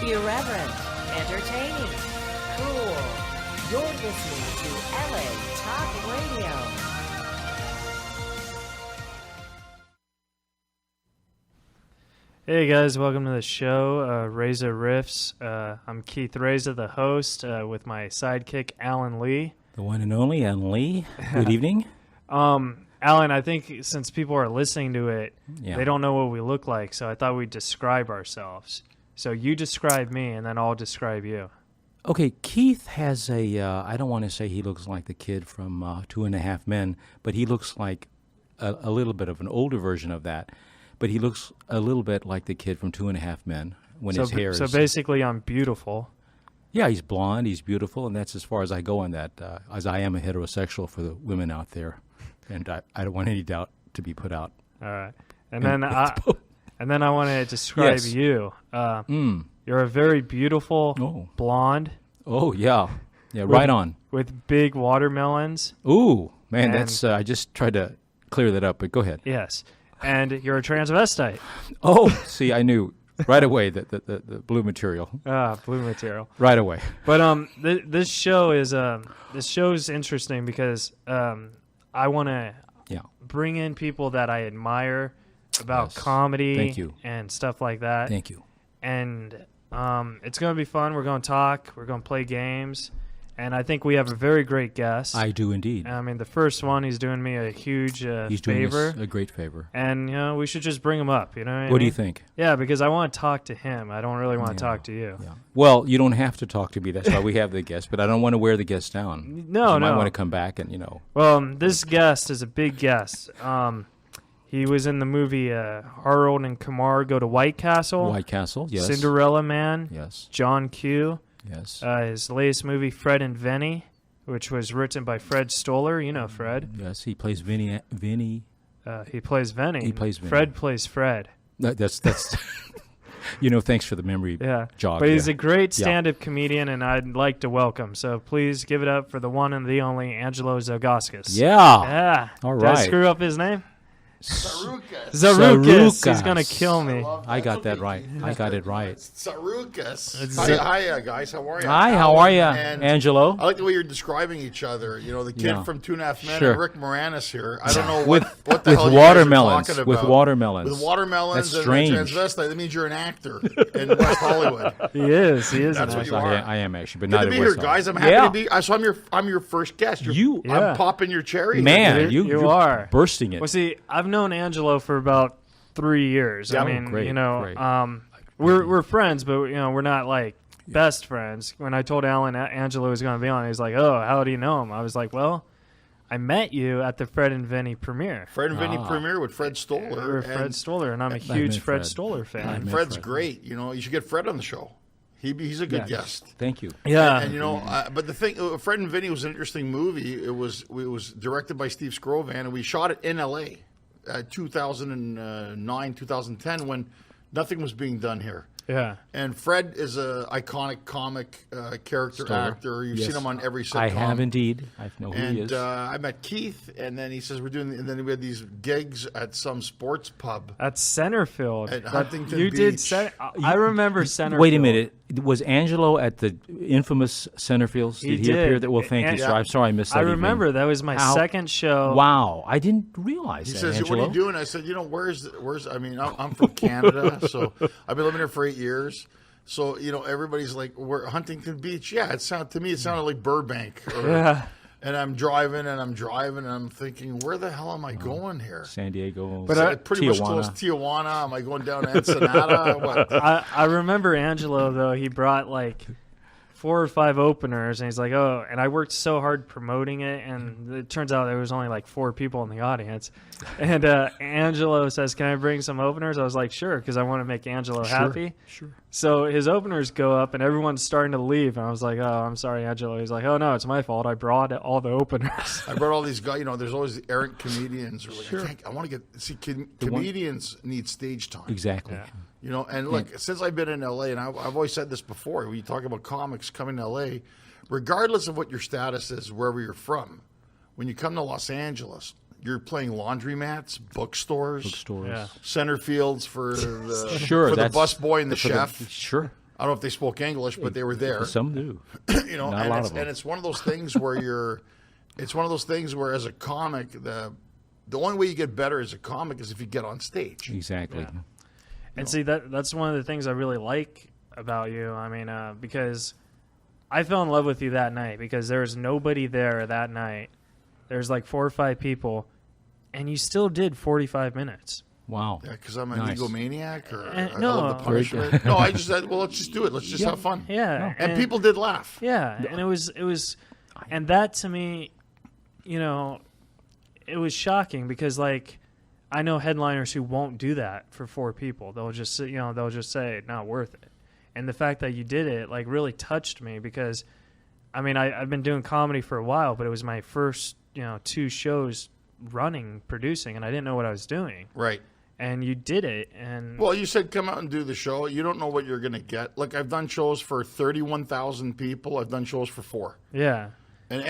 Irreverent, entertaining, cool. You're listening to LA Talk Radio. Hey guys, welcome to the show, Reza Riffs. I'm Keith Reza, the host, with my sidekick, Alan Lee. The one and only Alan Lee. Good evening. Alan, I think since people are listening to it, Yeah. they don't know what we look like, so I thought we'd describe ourselves. So you describe me, and then I'll describe you. Okay, Keith has I don't want to say he looks like the kid from Two and a Half Men, but he looks like a little bit of an older version of that. But he looks a little bit like the kid from Two and a Half Men when his hair is... So basically I'm beautiful. Yeah, he's blonde, he's beautiful, and that's as far as I go on that, as I am a heterosexual for the women out there. And I don't want any doubt to be put out. All right. And then I want to describe you. You're a very beautiful blonde. Oh, yeah. Yeah, right on. With big watermelons. Ooh, man, that's I just tried to clear that up, but go ahead. Yes. And you're a transvestite. Oh, see, I knew right away that the blue material. Blue material. Right away. But this show is interesting because I want to bring in people that I admire about comedy Thank you. and stuff like that. Thank you. And it's going to be fun. We're going to talk. We're going to play games. And I think we have a very great guest. I do indeed. I mean, the first one, he's doing me a huge he's doing favor. us a great favor. And, we should just bring him up, you know What do you think? Yeah, because I want to talk to him. I don't really want to talk to you. Yeah. Well, you don't have to talk to me. That's why we have the guest. But I don't want to wear the guest down. No. I might want to come back and, Well, this guest is a big guest. He was in the movie Harold and Kumar Go to White Castle. White Castle, yes. Cinderella Man. Yes. John Q. Yes. His latest movie, Fred and Vinny, which was written by Fred Stoller. You know Fred. Yes, he plays Vinny. He plays Vinny. He plays Vinny. Fred plays Fred. That's thanks for the memory jog. But he's a great stand-up comedian, and I'd like to welcome. So please give it up for the one and the only Angelo Tsarouchas. Yeah. All Did I right. screw up his name? Tsarouchas. He's going to kill me. I got that right. I got it right. Tsarouchas. Hi, guys. How are you? Hi, how are you, And Angelo? I like the way you're describing each other. The kid from Two and a Half Men Sure. and Rick Moranis here. I don't know With the hell you watermelons. guys are talking With about. watermelons. With watermelons That's strange. and transvestite. That means you're an actor in West Hollywood. He is. That's what you are. I am actually, but Good not to at be here, West guys. I'm Hollywood. happy to be. So I'm your first guest. I'm popping your cherry. Man, You you're are. bursting it. Well, see, I've known Angelo for about 3 years. Yeah, I mean, great, great. We're friends, but we're not like best friends. When I told Alan Angelo was going to be on, he's like, "Oh, how do you know him?" I was like, "Well, I met you at the Fred and Vinny premiere." Fred and Vinny premiere with Fred Stoller. We're Fred Stoller, and I'm a huge met Fred Fred. Stoller fan. And Fred's great. You should get Fred on the show. He's a good guest. Thank you. Yeah, And but the thing, Fred and Vinny was an interesting movie. It was directed by Steve Skrovan, and we shot it in L.A. 2009, 2010, when nothing was being done here. yeah. And Fred is an iconic comic character actor. You've seen him on every sitcom. I have indeed. I know who he is. And I met Keith, and then he says and then we had these gigs at some sports pub. At Centerfield. At Huntington you did. Beach. I remember Centerfield. Wait a minute. Was Angelo at the infamous Centerfields? He Did he appear did. there? Well, thank you, sir. Yeah. I'm sorry I missed that. I remember that was my second show. Wow, I didn't realize He that. says, Angelo. "What are you doing?" I said, "Where's? I mean, I'm from Canada, so I've been living here for 8 years. So everybody's like, we're Huntington Beach. Yeah, it sounded like Burbank. Yeah. And I'm driving, and I'm thinking, where the hell am I going here? San Diego, But Pretty Tijuana. much close to Tijuana. Am I going down to Ensenada? What? I remember Angelo, though. He brought like 4 or 5 openers, and he's like, "Oh," and I worked so hard promoting it, and it turns out there was only like 4 people in the audience. And Angelo says, "Can I bring some openers?" I was like, "Sure," because I want to make Angelo happy. Sure. So his openers go up, and everyone's starting to leave, and I was like, "Oh, I'm sorry, Angelo." He's like, "Oh no, it's my fault. I brought all the openers." I brought all these guys. There's always the errant comedians. Who are like, I want to comedians need stage time. Exactly. Yeah. And look, since I've been in L.A., and I've always said this before, when you talk about comics coming to L.A., regardless of what your status is, wherever you're from, when you come to Los Angeles, you're playing laundromats, bookstores, Yeah. center fields for the Sure, for the that's- busboy and the chef. Sure. I don't know if they spoke English, but they were there. Some do. You know, Not a lot of them. and it's one of those things where it's one of those things where as a comic, the only way you get better as a comic is if you get on stage. Exactly. Yeah. And see, that's one of the things I really like about you. I mean, because I fell in love with you that night because there was nobody there that night. There's like 4 or 5 people, and you still did 45 minutes. Wow. Yeah, because I'm an Nice. egomaniac, or I no. love the punishment. No, I just said, well, let's just do it. Let's just have fun. Yeah. And people did laugh. Yeah, and it was, and that to me, you know, it was shocking because like I know headliners who won't do that for 4 people. They'll just say, not worth it. And the fact that you did it like really touched me because, I mean, I've been doing comedy for a while, but it was my first 2 shows running, producing, and I didn't know what I was doing. Right. And you did it, and Well, you said come out and do the show. You don't know what you're going to get. Like, I've done shows for 31,000 people. I've done shows for 4. yeah, And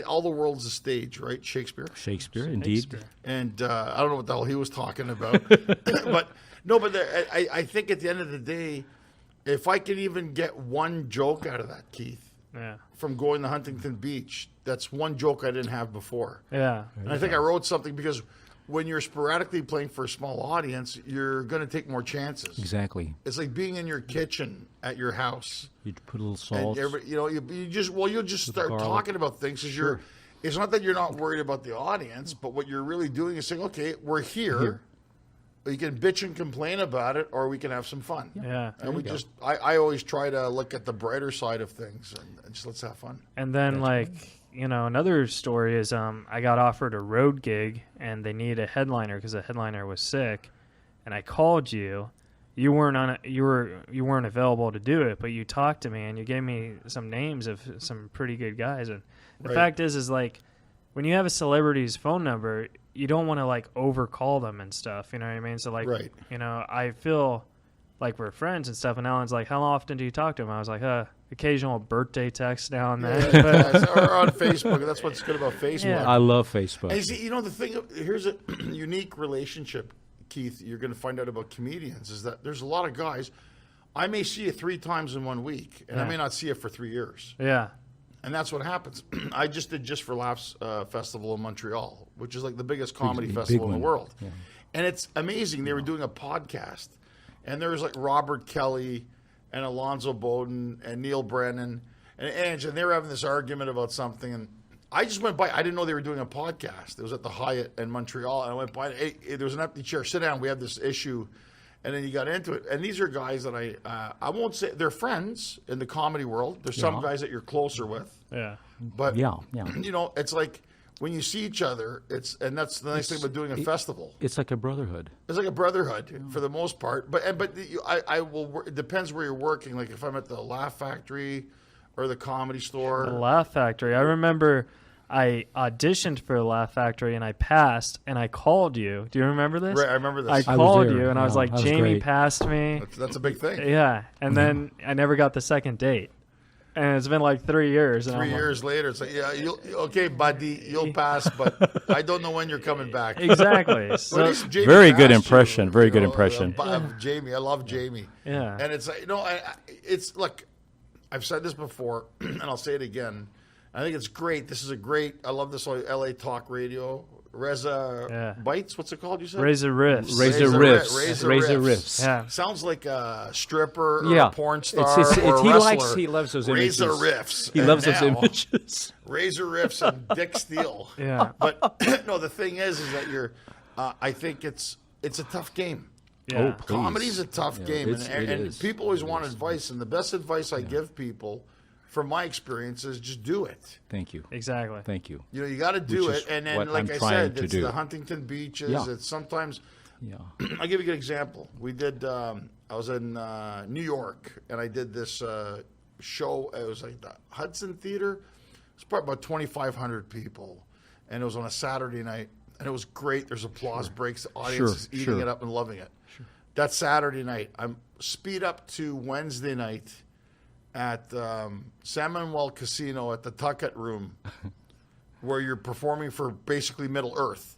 all the world's a stage, right? Shakespeare. Indeed. Shakespeare. And I don't know what the hell he was talking about. but I think at the end of the day, if I can even get one joke out of that, Keith, yeah, from going to Huntington Beach, that's one joke I didn't have before. yeah, And I think I wrote something because when you're sporadically playing for a small audience, you're going to take more chances. Exactly. It's like being in your kitchen at your house. You put a little And salt. you'll just start garlic. talking about things because it's not that you're not worried about the audience, but what you're really doing is saying, okay, we're here. You can bitch and complain about it, or we can have some fun. yeah. And I always try to look at the brighter side of things and just let's have fun. And then another story is I got offered a road gig and they needed a headliner because the headliner was sick, and I called you. You weren't available to do it, but you talked to me and you gave me some names of some pretty good guys. And the fact is like when you have a celebrity's phone number, you don't want to like overcall them and stuff. You know what I mean? So like, I feel like we're friends and stuff. And Alan's like, how often do you talk to him? I was like, occasional birthday text now and then. Or on Facebook. That's what's good about Facebook. Yeah. I love Facebook. And you see, the thing, here's a unique relationship, Keith, you're going to find out about comedians, is that there's a lot of guys, I may see you 3 times in 1 week, and I may not see you for 3 years. Yeah. And that's what happens. I just did Just for Laughs festival in Montreal, which is like the biggest comedy festival in the world. Yeah. And it's amazing. They were doing a podcast, and there was like Robert Kelly and Alonzo Bowden and Neil Brennan and Ange, and they were having this argument about something, and I just went by. I didn't know they were doing a podcast. It was at the Hyatt in Montreal, and I went by. Hey, there was an empty chair. Sit down. We have this issue, and then you got into it. And these are guys that I won't say they're friends in the comedy world. There's some guys that you're closer with. Yeah. But Yeah. it's like when you see each other. And that's the nice thing about doing a festival. It's like a brotherhood. It's like a brotherhood for the most part. But I will. It depends where you're working. Like if I'm at the Laugh Factory or the Comedy Store. The Laugh Factory. I remember I auditioned for the Laugh Factory and I passed and I called you. Do you remember this? Right, I remember this. I was called there. you and I was Yeah, like, that was Jamie great. passed me. That's a big thing. Yeah. And then I never got the second date. And it's been like 3 years. And 3 years later, it's like, okay, buddy, you'll pass, but I don't know when you're coming back. Exactly. But at So, least Jamie Very good passed impression, you, very good impression. Jamie, I love Jamie. yeah. And it's like, it's like, I've said this before, and I'll say it again. I think it's great. I love this LA Talk Radio. Reza Bites, what's it called? You said Razor Riffs. Razor Riffs. Yeah. Sounds like a stripper or a porn star It's- or a he wrestler. he loves those Razor images. Riffs. He And loves those now, images. Razor Riffs and Dick Steele. Yeah. But no, the thing is that I think it's a tough game. Yeah. Please. Comedy's a tough game, it and is. people always want advice, and the best advice I give people, from my experience, is just do it. Thank you. Exactly. Thank you. You got to do Which it, is and then, what like I'm I trying said, to it's do. the Huntington Beaches. Yeah. It's sometimes. Yeah. I'll give you a good example. We did. I was in New York, and I did this show. It was like the Hudson Theater. It was probably about 2,500 people, and it was on a Saturday night, and it was great. There's applause breaks. The audience is eating it up and loving it. That Saturday night, I'm speed up to Wednesday night at San Manuel Casino at the Tucket Room, where you're performing for basically Middle Earth.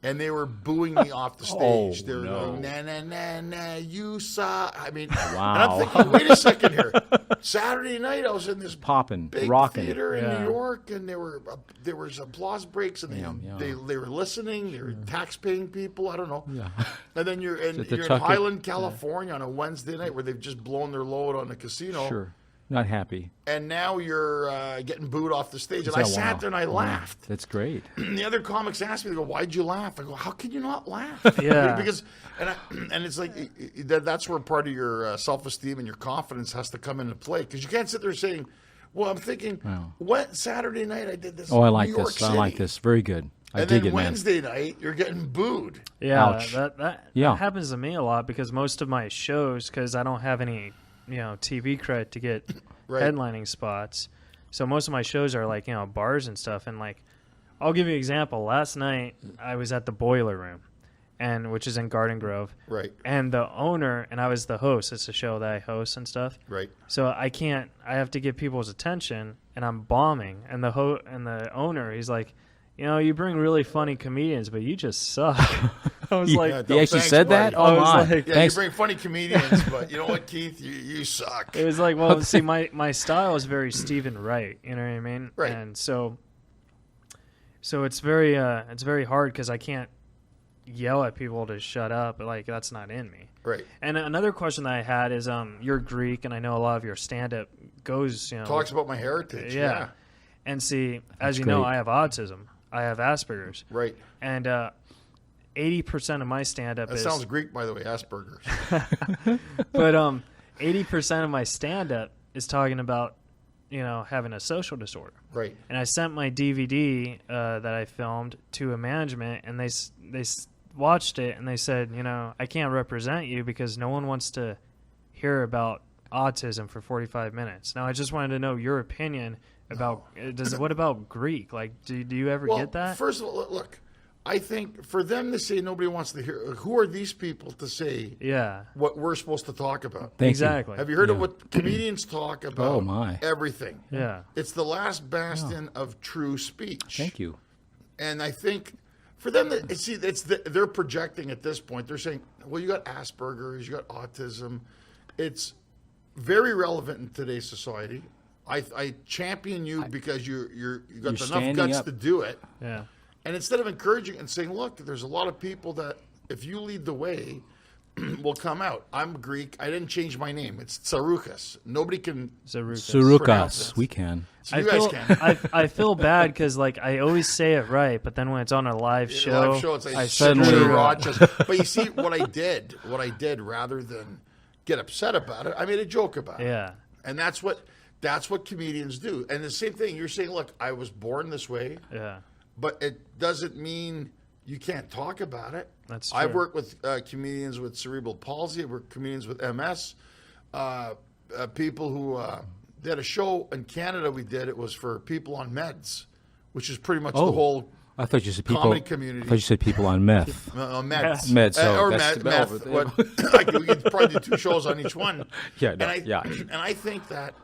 and they were booing me off the stage. Oh, They were no. going, nah, nah, nah, nah, you saw. I mean, Wow. and I'm thinking, wait a second here. Saturday night, I was in this Popping, big rocking. theater in Yeah. New York, and there was applause breaks, and they were listening. They were tax-paying people. I don't know. Yeah. And then you're in to chuck it. Highland, California, on a Wednesday night where they've just blown their load on the casino. Sure. Not happy. And now you're getting booed off the stage. And I Oh, sat wow. there and I laughed. That's great. And the other comics asked me, they go, why'd you laugh? I go, how can you not laugh? Yeah. Because, and it's like, that's where part of your self-esteem and your confidence has to come into play. Because you can't sit there saying, well, I'm thinking, what Saturday night I did this Oh, I in like New York this. City. I like this. Very good. I And dig then it, man. Wednesday night, you're getting booed. Yeah, Ouch. that Yeah. happens to me a lot because most of my shows, because I don't have any, TV credit to get Right. headlining spots, so most of my shows are like bars and stuff. And like, I'll give you an example. Last night I was at the Boiler Room, which is in Garden Grove, Right, and the owner and I was the host. It's a show that I host and stuff. right. So I have to get people's attention, and I'm bombing. And the owner, he's like, you bring really funny comedians, but you just suck. I was like, Yeah, He actually thanks, said that? buddy. Oh, I was my. like- Yeah, Thanks. you bring funny comedians, but you know what, Keith? You suck. it was like, well, see, my style is very Stephen Wright. You know what I mean? Right. And so it's very hard because I can't yell at people to shut up. Like, that's not in me. Right. And another question that I had is, you're Greek, and I know a lot of your stand-up goes, Talks about my heritage. yeah. And see, as you know, great. I have autism. I have Asperger's. Right. And 80% of my stand-up That is... sounds Greek, by the way, Asperger's. But 80% of my stand-up is talking about, having a social disorder. Right. And I sent my DVD that I filmed to a management, and they watched it, and they said, I can't represent you because no one wants to hear about autism for 45 minutes. Now, I just wanted to know your opinion about what about Greek? Like, do you ever Well, get that? first of all, look, I think for them to say nobody wants to hear, who are these people to say Yeah, what we're supposed to talk about? Thank you. exactly. Have you heard of what comedians talk about? Oh, my. Everything. Yeah. It's the last bastion of true speech. Thank you. And I think for them, they're projecting at this point. They're saying, well, you got Asperger's, you got autism. It's very relevant in today's society. I champion you because you got enough standing guts up. to do it. Yeah. And instead of encouraging and saying, look, there's a lot of people that if you lead the way, will come out. I'm Greek. I didn't change my name. It's Tsarouchas. Nobody can. Pronounce Surukas. it. We can. So you guys can. I feel bad because like I always say it right, but then when it's on a live show, Live show, it's like I suddenly- Tsarouchas. But you see what I did rather than get upset about it, I made a joke about it. yeah, And that's what comedians do. And the same thing, you're saying, look, I was born this way, yeah, but it doesn't mean you can't talk about it. That's I've true. worked with comedians with cerebral palsy. I've worked with comedians with MS. People who they had a show in Canada we did. It was for people on meds, which is pretty much the whole I thought you said people. comedy community. I thought you said people on meth. Meds. Meds, so or that's meth. over there. What, we could probably do 2 shows on each one. Yeah, no, and I think that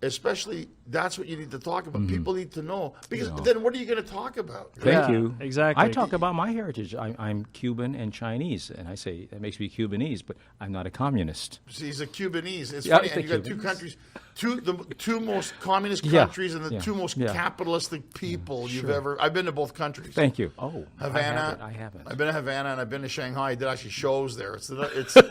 especially that's what you need to talk about. People need to know because then what are you going to talk about? Thank Yeah, you. exactly. I talk about my heritage. I'm Cuban and Chinese, and I say that makes me Cubanese, but I'm not a communist. See, he's a Cubanese. It's Yeah, funny, I and you think got two Cubanese. countries, the two most communist Yeah, countries and the yeah, two most yeah. capitalistic people you've ever. I've been to both countries. Thank you. Oh, Havana. I haven't. I've been to Havana and I've been to Shanghai. I did actually shows there. It's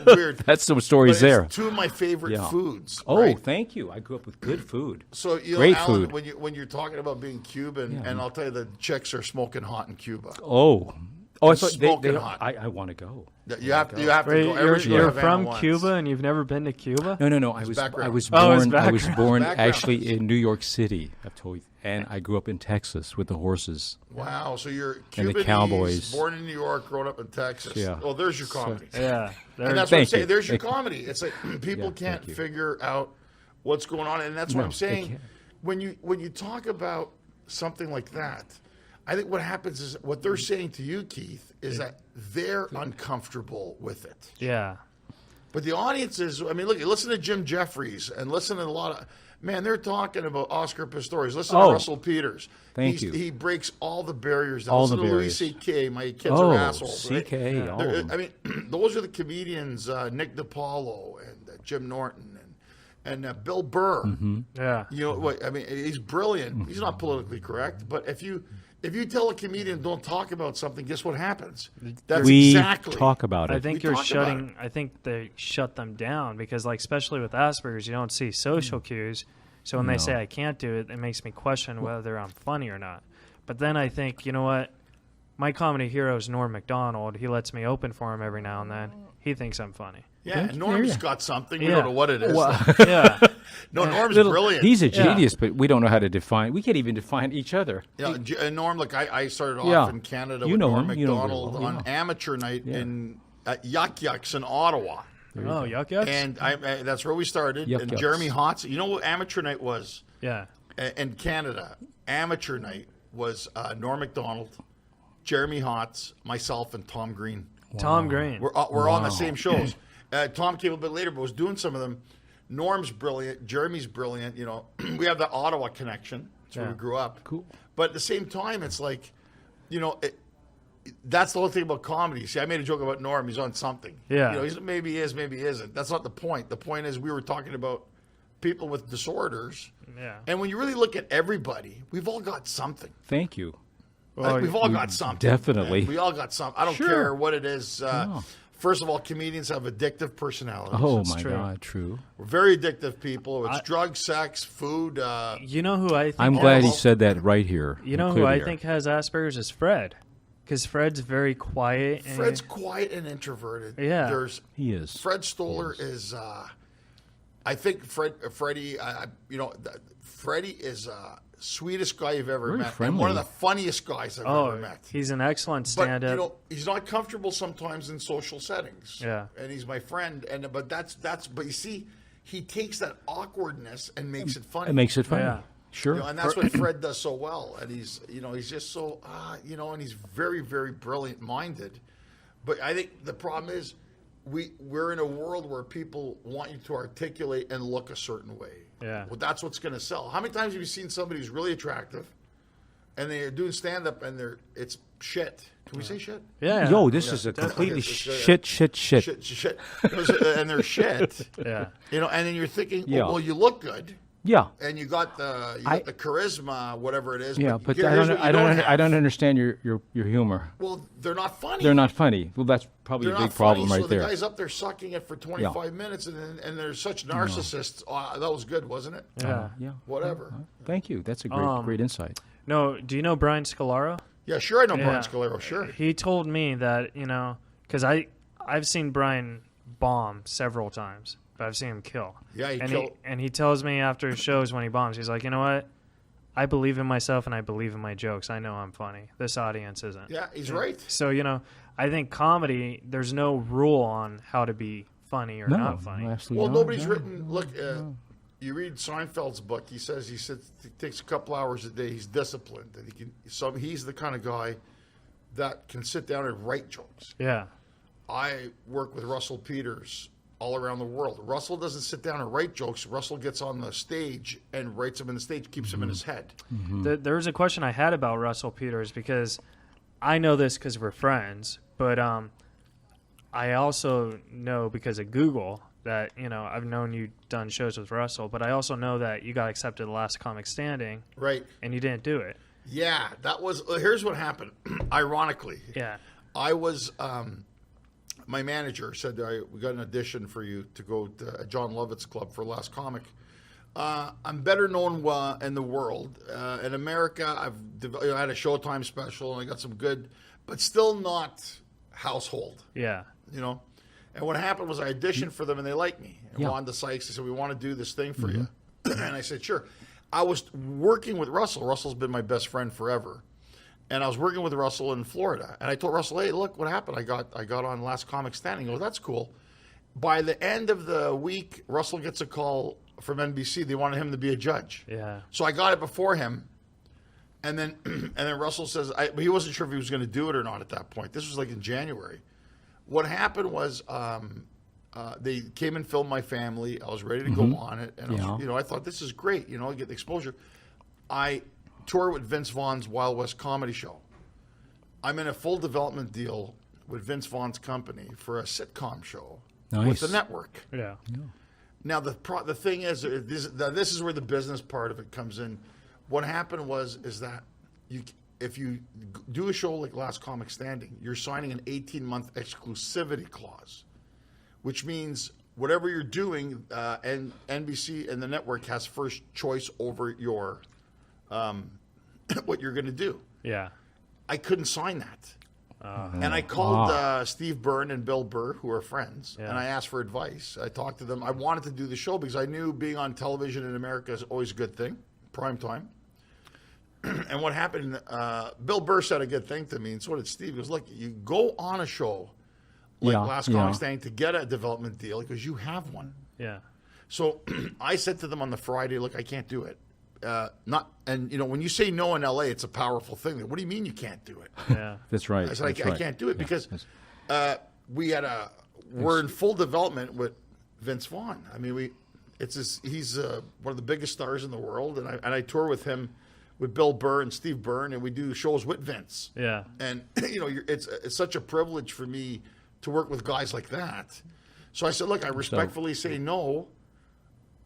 weird. That's some stories But there. it's 2 of my favorite Yeah. foods. Oh, right? thank you. I grew up with good food. So you know, Great Alan, food. when you're talking about being Cuban, and I'll tell you the chicks are smoking hot in Cuba. Oh, I thought Smoking hot. I want to go. You have to Wait, go. Everybody go to you're Havana from once. Cuba and you've never been to Cuba? No. I was background. Oh, his born. I was background. born Background. actually in New York City. I've told you, and I grew up in Texas with the horses. Wow, so you're And the Cubanese, Cowboys. born in New York, grown up in Texas. Yeah. Well, there's your comedy. Yeah. And that's what I'm Thank saying. you. There's your Thank you. comedy. It's like people Yeah, can't thank you. figure out what's going on, and that's what No, I'm they saying. can't. When you talk about something like that, I think what happens is what they're saying to you, Keith, is that they're uncomfortable with it. Yeah. But the audiences, I mean, look, listen to Jim Jeffries and listen to a lot of, man, they're talking about Oscar Pistorius. Listen to Russell Peters. Thank you. He breaks all the barriers down. All Listen the to barriers. Louis C.K., my kids are assholes. Right? CK, all of them. I mean, those are the comedians, Nick DiPaolo and Jim Norton and Bill Burr. Yeah. You know what? I mean, he's brilliant. He's not politically correct, but if you tell a comedian don't talk about something, guess what happens? That's We exactly. talk about it. I think We you're talk about shutting. I think they shut them down because, like, especially with Asperger's, you don't see social cues. So when they say I can't do it, it makes me question whether I'm funny or not. But then I think, you know what? My comedy hero is Norm Macdonald. He lets me open for him every now and then. He thinks I'm funny. Yeah, and Norm's got something. We Yeah. don't know what it is. Yeah. No, Norm's brilliant. He's a genius, but we don't know how to define. We can't even define each other. Yeah, and Norm, look, I started off in Canada You with know Norm him. You know him Macdonald very well, on amateur night at Yuck Yucks in Ottawa. Oh, yuck yucks. And that's where we started. Yuck and Yucks. Jeremy Hotz, you know what amateur night was Yeah. in Canada? Amateur night was Norm Macdonald, Jeremy Hotz, myself, and Tom Green. Tom Green. We're on the same shows. Tom came a bit later, but was doing some of them. Norm's brilliant. Jeremy's brilliant. You know, we have the Ottawa connection. That's where we grew up. Cool. But at the same time, it's like, you know, that's the whole thing about comedy. See, I made a joke about Norm. He's on something. Yeah. You know, maybe he is, maybe he isn't. That's not the point. The point is we were talking about people with disorders. Yeah. And when you really look at everybody, we've all got something. Thank you. Like, we've all got something. Definitely. We all got something. I don't Sure. care what it is. First of all, comedians have addictive personalities. Oh my true. God, true. We're very addictive people. It's drugs, sex, food. You know who I think? I'm glad he said that right here. You know who I think has Asperger's is Fred, because Fred's very quiet. And Fred's quiet and introverted. Yeah. He is. Fred Stoller is. I think Freddie. Freddie is sweetest guy you've ever Very met, and friendly. one of the funniest guys I've ever met. He's an excellent But stand-up. you know, he's not comfortable sometimes in social settings. Yeah. and he's my friend. But that's. But you see, he takes that awkwardness and makes it funny. It makes it funny. Yeah. Sure. You know, and that's what Fred does so well. And he's just so, and he's very, very brilliant minded. But I think the problem is we're in a world where people want you to articulate and look a certain way. Yeah. Well, that's what's going to sell. How many times have you seen somebody who's really attractive and they're doing stand up and it's shit? Can we say shit? yeah. Yo, this is a completely shit. Shit. And they're shit. Yeah. You know, and then you're thinking, Yeah. well, you look good. Yeah. And you got the charisma, whatever it is. Yeah, but here's what you I don't have. understand your humor. Well, they're not funny. They're not funny. Well, that's probably They're a big not problem funny, right so there. the guy's up there sucking it for 25 minutes, and they're such narcissists. Oh, that was good, wasn't it? Yeah. Yeah. Whatever. Thank you. That's a great insight. No, do you know Brian Scalaro? Yeah, sure. I know Brian Yeah. Scalaro. Sure. He told me that, because I've seen Brian bomb several times, but I've seen him kill. Yeah, and he tells me after shows when he bombs, he's like, you know what? I believe in myself and I believe in my jokes. I know I'm funny. This audience isn't. Yeah, he's right. So, I think comedy, there's no rule on how to be funny or not funny. Absolutely Well, not. nobody's No. written. Look, you read Seinfeld's book. He says he takes a couple hours a day. He's disciplined, and he can. So he's the kind of guy that can sit down and write jokes. Yeah. I work with Russell Peters all around the world. Russell doesn't sit down and write jokes. Russell gets on the stage and writes them in the stage, keeps them in his head. There was a question I had about Russell Peters because I know this because we're friends, but I also know because of Google that, I've known you done shows with Russell, but I also know that you got accepted the last comic standing Right. and you didn't do it. Yeah, that was. Here's what happened. Ironically, Yeah. I was. My manager said, "We got an audition for you to go to John Lovett's club for Last Comic." I'm better known in the world. In America, I had a Showtime special and I got some good, but still not household. Yeah. And what happened was I auditioned for them and they liked me. And Yeah. Wanda Sykes, they said, "We want to do this thing for you." And I said, "Sure." I was working with Russell. Russell's been my best friend forever. And I was working with Russell in Florida. And I told Russell, "Hey, look what happened. I got on Last Comic Standing." He goes, "That's cool." By the end of the week, Russell gets a call from NBC. They wanted him to be a judge. Yeah. So I got it before him. And then Russell says, but he wasn't sure if he was going to do it or not at that point. This was like in January. What happened was they came and filmed my family. I was ready to go on it, and I was, I thought this is great. I get the exposure. I tour with Vince Vaughn's Wild West comedy show. I'm in a full development deal with Vince Vaughn's company for a sitcom show with the network. Yeah. Now the thing is, this is where the business part of it comes in. What happened is that if you do a show like Last Comic Standing, you're signing an 18-month exclusivity clause, which means whatever you're doing, and NBC and the network has first choice over your what you're going to do. Yeah. I couldn't sign that. And I called Steve Byrne and Bill Burr, who are friends, and I asked for advice. I talked to them. I wanted to do the show because I knew being on television in America is always a good thing, prime time. And what happened, Bill Burr said a good thing to me, and so did Steve. He goes, look, you go on a show like Last Comic Standing to get a development deal because you have one. Yeah. So I said to them on the Friday, look, I can't do it. When you say no in LA, it's a powerful thing. What do you mean you can't do it? Yeah. That's right. I said, I can't do it because we're in full development with Vince Vaughn. I mean, he's one of the biggest stars in the world, and I tour with him, with Bill Burr and Steve Byrne, and we do shows with Vince. Yeah. And it's such a privilege for me to work with guys like that. So I said, look, I respectfully say no.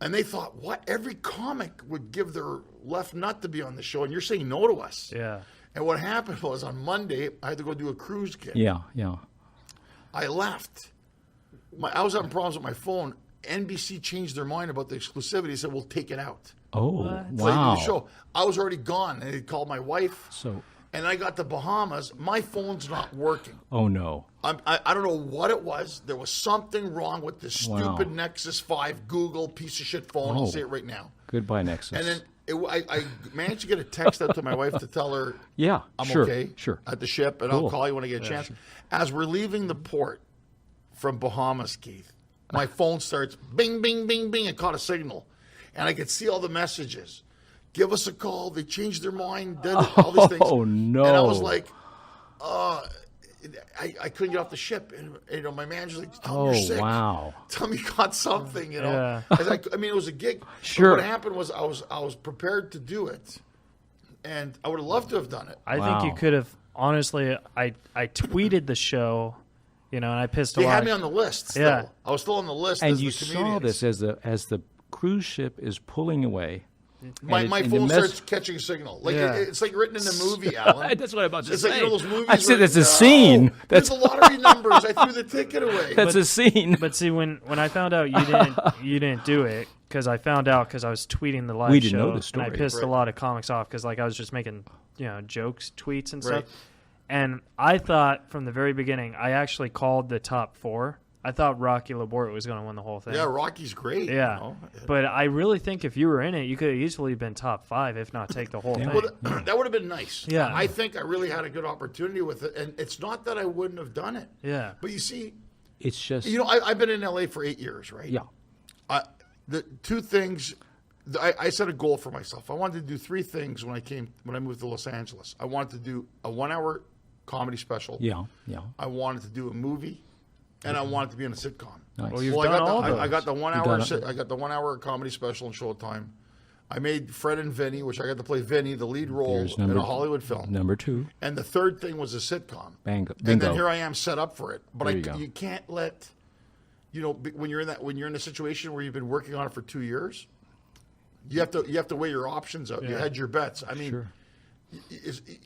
And they thought, what? Every comic would give their left nut to be on the show, and you're saying no to us. Yeah. And what happened was on Monday, I had to go do a cruise gig. Yeah. I left. I was having problems with my phone. NBC changed their mind about the exclusivity. They said, we'll take it out. Oh, So I did wow. the show. I was already gone, and they called my wife. So, And I got to Bahamas. My phone's not working. oh no. I don't know what it was. There was something wrong with this stupid Wow. Nexus 5 Google piece of shit phone. I'll Oh. say it right now. Goodbye, Nexus. And then I managed to get a text out to my wife to tell her yeah, I'm sure, okay sure. at the ship, and Cool. I'll call you when I get a chance. As we're leaving the port from Bahamas, Keith, my phone starts bing, bing, bing, bing. It caught a signal. And I could see all the messages. Give us a call. They changed their mind. All these things. Oh, no. And I was like, I couldn't get off the ship. And, my manager's like, tell me you're sick. Wow. Tell me you got something, Yeah. I mean, it was a gig. Sure. But what happened was I was prepared to do it. And I would have loved to have done it. I Wow. think you could have, honestly, I tweeted the show, and I pissed a They lot. had me on the list still. Yeah. I was still on the list And as you the saw comedians. this as the cruise ship is pulling away. My and phone the starts catching a signal. Like Yeah. it's like written in the movie, Alan. That's what I'm about to It's say. like those movies. I said where, that's a scene. There's That's the lottery numbers. I threw the ticket away. that's a scene. But see, when I found out you didn't do it, because I found out because I was tweeting the live We show, didn't know the and I story. pissed a Right. lot of comics off because I was just making jokes, tweets, and Right. stuff. And I thought from the very beginning, I actually called the top 4. I thought Rocky Laborde was going to win the whole thing. Yeah, Rocky's great. Yeah. But I really think if you were in it, you could have easily been top 5, if not take the whole thing. Well, that would have been nice. Yeah. I think I really had a good opportunity with it, and it's not that I wouldn't have done it. Yeah. But you see, It's just I've been in LA for 8 years, right? yeah. The two things. I set a goal for myself. I wanted to do 3 things when I moved to Los Angeles. I wanted to do a 1-hour comedy special. Yeah. I wanted to do a movie, and I wanted to be in a sitcom. Nice. Well, you've I done got all the, I those. got the 1 hour. done it. I got the 1 hour comedy special on Showtime. I made Fred and Vinny, which I got to play Vinny, the lead role There's in number- a Hollywood film. Number 2. And the third thing was a sitcom. Bingo. And then here I am set up for it. But There you go. you can't let, when you're in a situation where you've been working on it for 2 years, you have to weigh your options out. You Yeah. hedge your bets. I mean, Sure.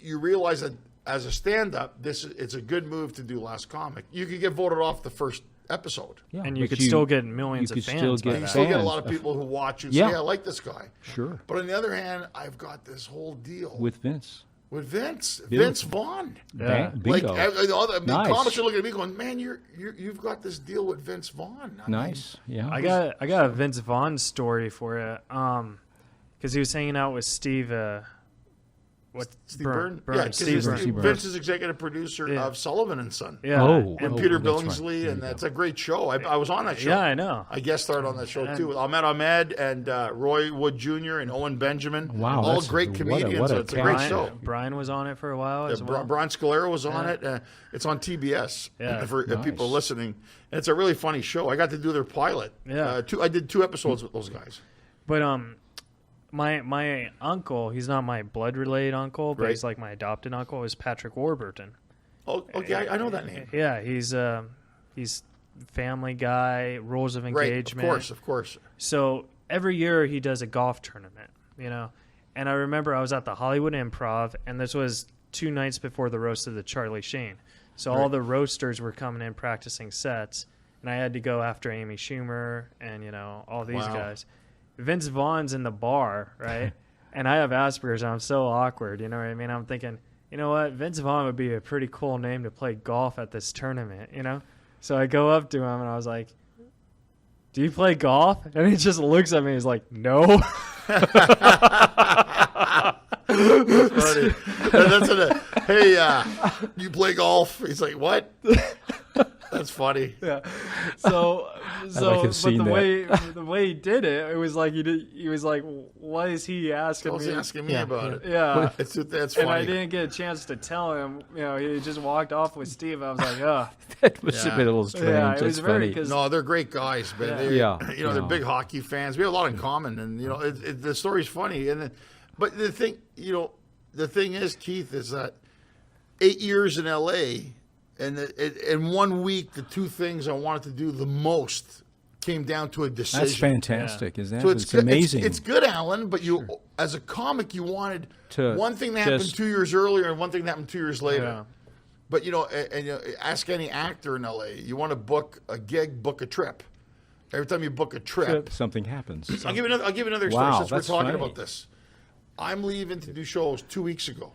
you realize that as a stand-up, it's a good move to do Last Comic. You could get voted off the first episode. Yeah, And you but could still get millions you of could fans still by get that. You still get a fans lot of people who watch and Yeah. say, I like this guy. Sure. But on the other hand, I've got this whole deal With Vince. with Vince Beautiful. Vaughn. Yeah. Bingo. Like, Nice. comics are looking at me going, man, you've got this deal with Vince Vaughn. I mean, Nice. Yeah. I got a Vince Vaughn story for you. Because he was hanging out with Steve What Steve Byrne? Byrne. Yeah, 'cause Steve Byrne. Steve Byrne. Vince is executive producer Yeah. of Sullivan and Son. Yeah. Oh, And oh, Peter that's right. Billingsley, There and you that's go. a great show. I was on that show. Yeah, I know. I guest starred on that show too with Ahmed and Roy Wood Jr. and Owen Benjamin. Wow, all that's great what comedians. a So it's a great cast. show. Brian was on it for a while as Yeah, well. Brian Scalera was on it. It's on TBS Yeah. for Nice. people listening. And it's a really funny show. I got to do their pilot. Yeah. I did 2 episodes with those guys. But my uncle, he's not my blood related uncle, but Right. he's like my adopted uncle, is Patrick Warburton. Oh, okay. I know that name. Yeah, he's Family Guy, Rules of Right. Engagement. Of course. So every year he does a golf tournament, And I remember I was at the Hollywood Improv, and this was 2 nights before the roast of the Charlie Sheen. So all Right. the roasters were coming in practicing sets, and I had to go after Amy Schumer and all these Wow. guys. Vince Vaughn's in the bar, right? And I have Asperger's, and I'm so awkward. You know what I mean? I'm thinking, you know what? Vince Vaughn would be a pretty cool name to play golf at this tournament, So I go up to him, and I was like, "Do you play golf?" And he just looks at me. He's like, "No." Funny. Hey, you play golf? He's like, what? That's funny. Yeah. So like but seeing the way he did it, it was like he was like, "Why is he asking What was me?" he asking me about it? Yeah. That's And I funny. didn't get a chance to tell him. He just walked off with Steve. I was like, "Oh, That was Yeah. a bit a little strange. yeah." It That's was very funny. because No, they're great guys, but Yeah. they're, Yeah. they're Yeah. big hockey fans. We have a lot in common, and the story's funny. But the thing is, Keith, is that 8 years in LA, and in 1 week, the 2 things I wanted to do the most came down to a decision. That's fantastic. Is that? So It's good. amazing. It's good, Alan. But as a comic, you wanted To one thing that happened just- 2 years earlier and one thing that happened 2 years later. Yeah. But ask any actor in LA. You want to book a gig, book a trip. Every time you book a trip, Something happens. I'll give you another story Wow, since we're that's talking funny. about this. I'm leaving to do shows 2 weeks ago.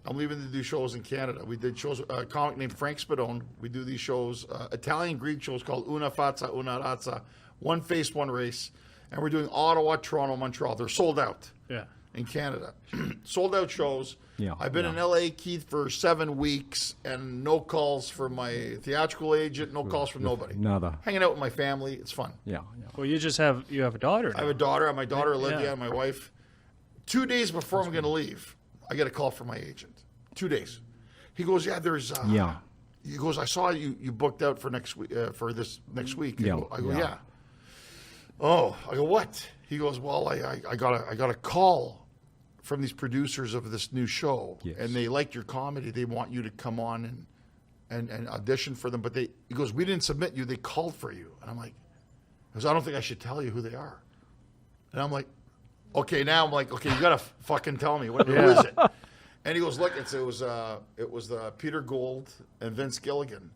I'm leaving to do shows in Canada. We did shows. A comic named Frank Spadone. We do these shows, Italian Greek shows called Una Fazza, Una Razza, One Face, One Race, and we're doing Ottawa, Toronto, Montreal. They're sold out. Yeah. In Canada, sold out shows. Yeah, I've been in LA, Keith, for 7 weeks, and no calls from my theatrical agent. No calls from nobody. Nada. Hanging out with my family. It's fun. Yeah. Well, you have a daughter. I have a daughter. My daughter Olivia Yeah. and my wife. 2 days before I'm going to leave, I get a call from my agent. 2 days. He goes, "Yeah, there's." Yeah. He goes, "I saw you booked out for next week for this next week." Yeah, I go, yeah. "Yeah." Oh, I go, "What?" He goes, "Well, I got a call from these producers of this new show, Yes. and they liked your comedy. They want you to come on and audition for them. But he goes, we didn't submit you. They called for you." And I'm like, "I don't think I should tell you who they are." And I'm like, "Okay." Now I'm like, "Okay, you gotta fucking tell me who is it?" And he goes, "Look, it was Peter Gould and Vince Gilligan.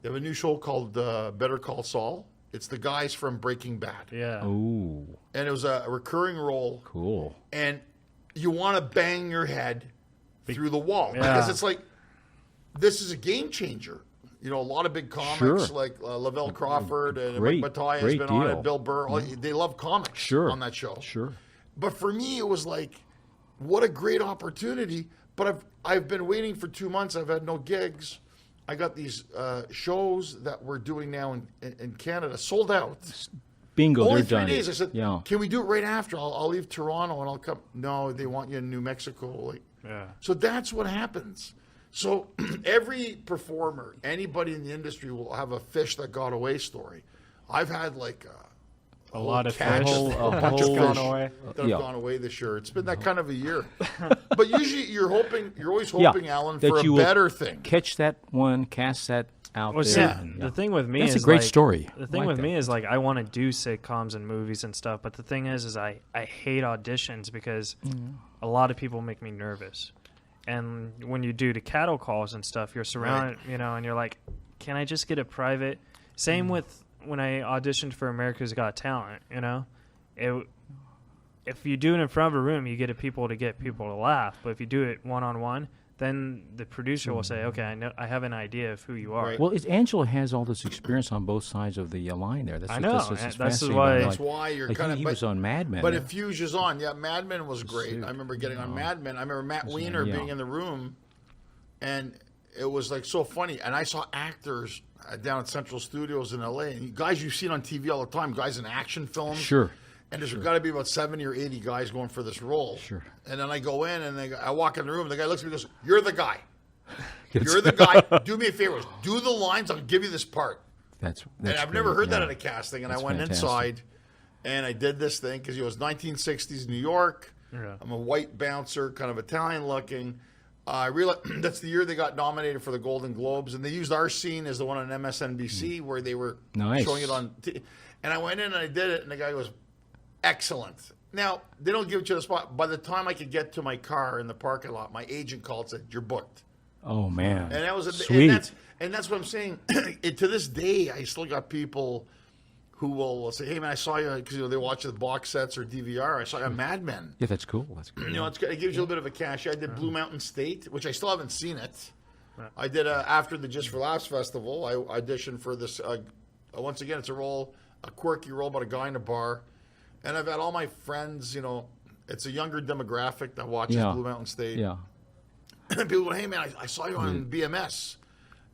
They have a new show called Better Call Saul. It's the guys from Breaking Bad. Yeah. Ooh, And it was a recurring role. cool. And you want to bang your head through the wall Yeah. because it's like this is a game changer. A lot of big comics Sure. like Lavelle Crawford and Great- Mike Battaglia has great been on deal. it. Bill Burr, they love comics Sure. on that show. Sure. But for me, it was like, what a great opportunity. But I've been waiting for 2 months. I've had no gigs. I got these shows that we're doing now in Canada sold out. Bingo, Only they're 3 done. days. I said, yeah. "Can we do it right after? I'll leave Toronto and I'll come." No, they want you in New Mexico. Like, Yeah. so that's what happens. So every performer, anybody in the industry will have a fish that got away story. I've had like A lot of catch fish. of- a bunch whole- of gone fish away. that have Yeah. gone away this year. It's been that kind of a year. But usually you're always Yeah, hoping, Alan, that for a you will better thing. Catch that one, cast that out Well, see, there. and, the thing with me That's is a great like, story. The thing I like with that. me is like I want to do sitcoms and movies and stuff, but the thing is I hate auditions because a lot of people make me nervous. And when you do the cattle calls and stuff, you're surrounded, and you're like, "Can I just get a private?" Same with when I auditioned for America's Got Talent. If you do it in front of a room, you get people to laugh. But if you do it one-on-one, then the producer will say, okay, I have an idea of who you are. Right. Well, Angelo has all this experience on both sides of the line there. That's I what know, This is and that's fascinating. why- Like- That's why you're like kind of. he was on Mad Men. But it fuses on. Yeah, Mad Men was great. Shoot. I remember getting on Mad Men. I remember Matt Weiner yeah. being in the room, and it was like so funny. And I saw actors down at Central Studios in L.A. And guys you've seen on TV all the time, guys in action films. Sure. And there's got to be about 70 or 80 guys going for this role. Sure. And then I go in and I walk in the room. And the guy looks at me and goes, "You're the guy. You're the guy. Do me a favor. Do the lines. I'll give you this part." That's And I've never great, heard that yeah. at a casting. And That's I went fantastic. inside, and I did this thing because it was 1960s New York. Yeah. I'm a white bouncer, kind of Italian looking. I realized that's the year they got nominated for the Golden Globes, and they used our scene as the one on MSNBC where they were Nice. showing it on. And I went in and I did it, and the guy goes, "Excellent." Now they don't give it to the spot. By the time I could get to my car in the parking lot, my agent called and said, "You're booked." Oh man, And that was sweet. and that's what I'm saying. To this day, I still got people who will say, "Hey man, I saw you," because they watch the box sets or DVR. "I saw you on Mad Men." Yeah, that's cool. That's good. It gives you a little bit of a cachet. I did Blue Mountain State, which I still haven't seen it. I did after the Just for Laughs festival. I auditioned for this. Once again, it's a quirky role about a guy in a bar, and I've had all my friends. It's a younger demographic that watches Yeah. Blue Mountain State. Yeah. And people go, "Hey man, I saw you on BMS,"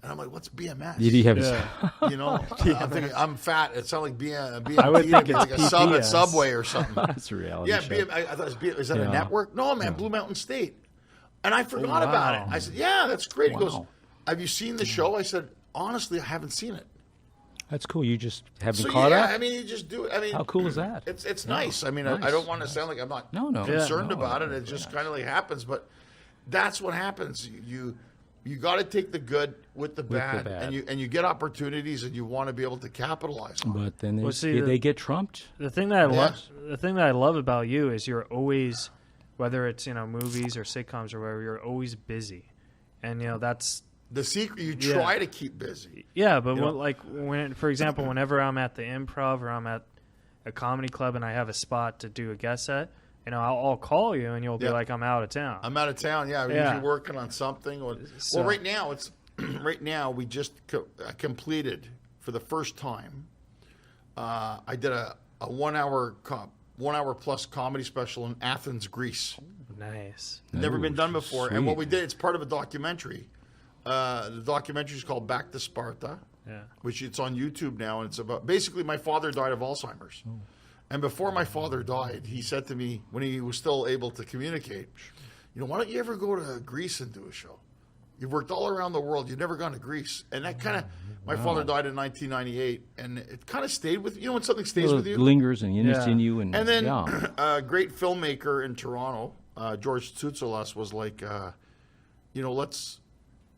and I'm like, "What's BMS?" Did he have Yeah. I'm thinking I'm fat. It sounded like BMT. I would think like it's a sub at PBS. Subway or something. That's a reality Yeah, show. I thought it was is that a Yeah. network? No, man, Blue Mountain State. And I forgot wow. about it. I said, "Yeah, that's great." He goes, Wow. "Have you seen the show?" I said, "Honestly, I haven't seen it." That's cool. You just haven't So caught yeah, up. I mean, you just do it. I mean, How cool is that? It's nice. I mean, Nice. I don't want to sound like I'm not No, concerned no, about no, it. It no, just nice. kind of like happens. But that's what happens. You got to take the good with the bad, bad. and you get opportunities, and you want to be able to capitalize on it. But then Well, see, they get trumped. The thing that Yes. the thing that I love about you is you're always, whether it's movies or sitcoms or whatever, you're always busy, and that's The secret, you Yeah. try to keep busy. yeah. But know? for example, whenever I'm at the Improv or I'm at a comedy club and I have a spot to do a guest set, I'll call you and you'll be Yeah. like, I'm out of town. I'm out of town. Yeah, we're Yeah. usually working on something. So- Well, right now right now we just completed for the first time. I did a 1 hour 1 hour plus comedy special in Athens, Greece. Nice. Never been done before. And what sweet. we did, it's part of a documentary. The documentary is called Back to Sparta, Yeah. which it's on YouTube now, and it's about basically my father died of Alzheimer's. And before my father died, he said to me when he was still able to communicate, "Why don't you ever go to Greece and do a show? You've worked all around the world. You've never gone to Greece." And that kind of, my father died in 1998, and it kind of stayed with when something stays with you. Lingers and Yeah. in you, and And then yeah. a great filmmaker in Toronto, George Tsarouchas, was like,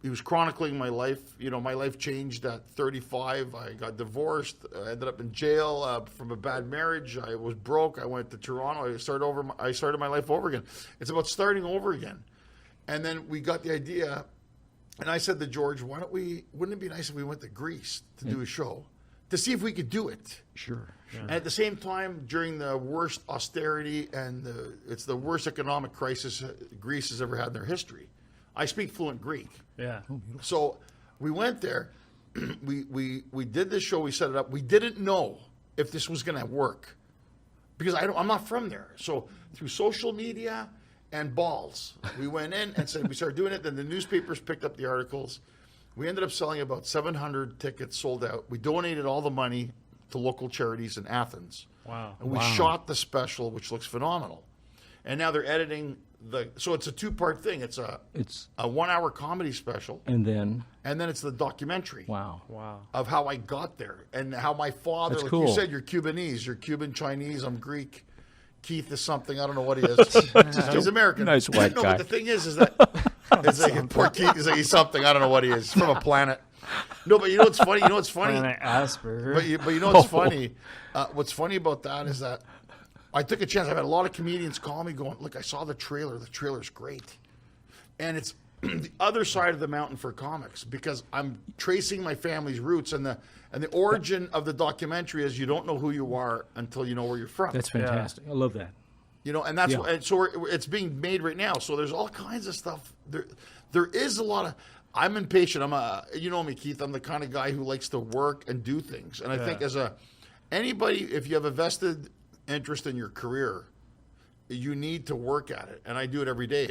he was chronicling my life. My life changed at 35. I got divorced. I ended up in jail from a bad marriage. I was broke. I went to Toronto. I started my life over again. It's about starting over again. And then we got the idea, and I said to George, wouldn't it be nice if we went to Greece to do a show to see if we could do it? Sure. And at the same time, during the worst austerity and it's the worst economic crisis Greece has ever had in their history. I speak fluent Greek. Yeah. So we went there. we did this show. We set it up. We didn't know if this was going to work because I'm not from there. So through social media and balls, we went in and said we started doing it. Then the newspapers picked up the articles. We ended up selling about 700 tickets sold out. We donated all the money to local charities in Athens. Wow. And we shot the special, which looks phenomenal. And now they're editing so it's a two-part thing. It's a 1 hour comedy special, and then it's the documentary. wow. Of how I got there and how my father. That's like cool. you said, you're Cubanese, you're Cuban Chinese. I'm Greek. Keith is something I don't know what he is. He's American. Nice white no, guy. But the thing is that it's like poor Keith is like he's something I don't know what he is. He's from a planet. No, but you know what's funny? Planet Asperger. But you know what's funny? What's funny about that is that I took a chance. I've had a lot of comedians call me going, "Look, I saw the trailer. The trailer's great." And it's the other side of the mountain for comics because I'm tracing my family's roots and the origin of the documentary is you don't know who you are until you know where you're from. That's fantastic. I love that. You know, and that's Yeah. and so it's being made right now. So there's all kinds of stuff. There is a lot of. I'm impatient. You know me, Keith. I'm the kind of guy who likes to work and do things. And I think anybody, if you have a vested interest in your career, you need to work at it. And I do it every day.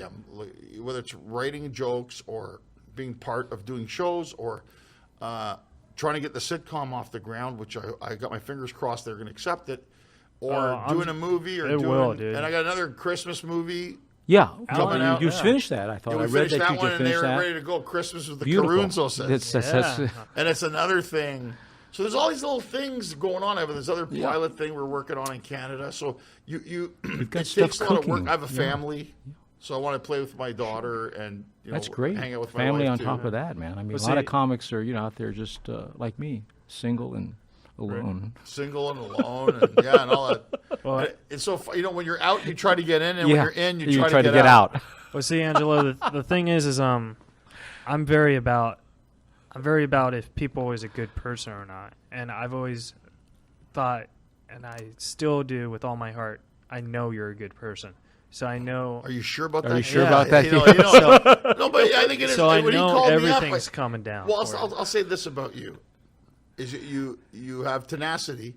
Whether it's writing jokes or being part of doing shows or trying to get the sitcom off the ground, which I got my fingers crossed they're going to accept it, or doing a movie, or dude. And I got another Christmas movie. Yeah, Coming out, you just finished that. I thought Yeah, we I read finished that you one, just and they finished were that. ready to go. Christmas with the Beautiful. Carunzo says. That's And it's another thing. So there's all these little things going on. I have this other pilot thing we're working on in Canada. So you've got it stuff takes a lot of work. cooking. I have a family, so I want to play with my daughter and That's great. hang out with my Family wife on too. top of that, man. I mean, Well, a lot of see- comics are out there just like me, single and alone. Single and alone, and and all that. Well, It's so when you're out, you try to get in, and when you're in, you try to get out. Well, see, Angelo, the thing is I'm very about if people is a good person or not, and I've always thought, and I still do with all my heart, I know you're a good person, so I know. Are you sure about that? Are you sure Yeah. about that? You know, no, but I think it is. So I when he know called me up, everything's coming down. Well, for I'll say this about you: is that you have tenacity,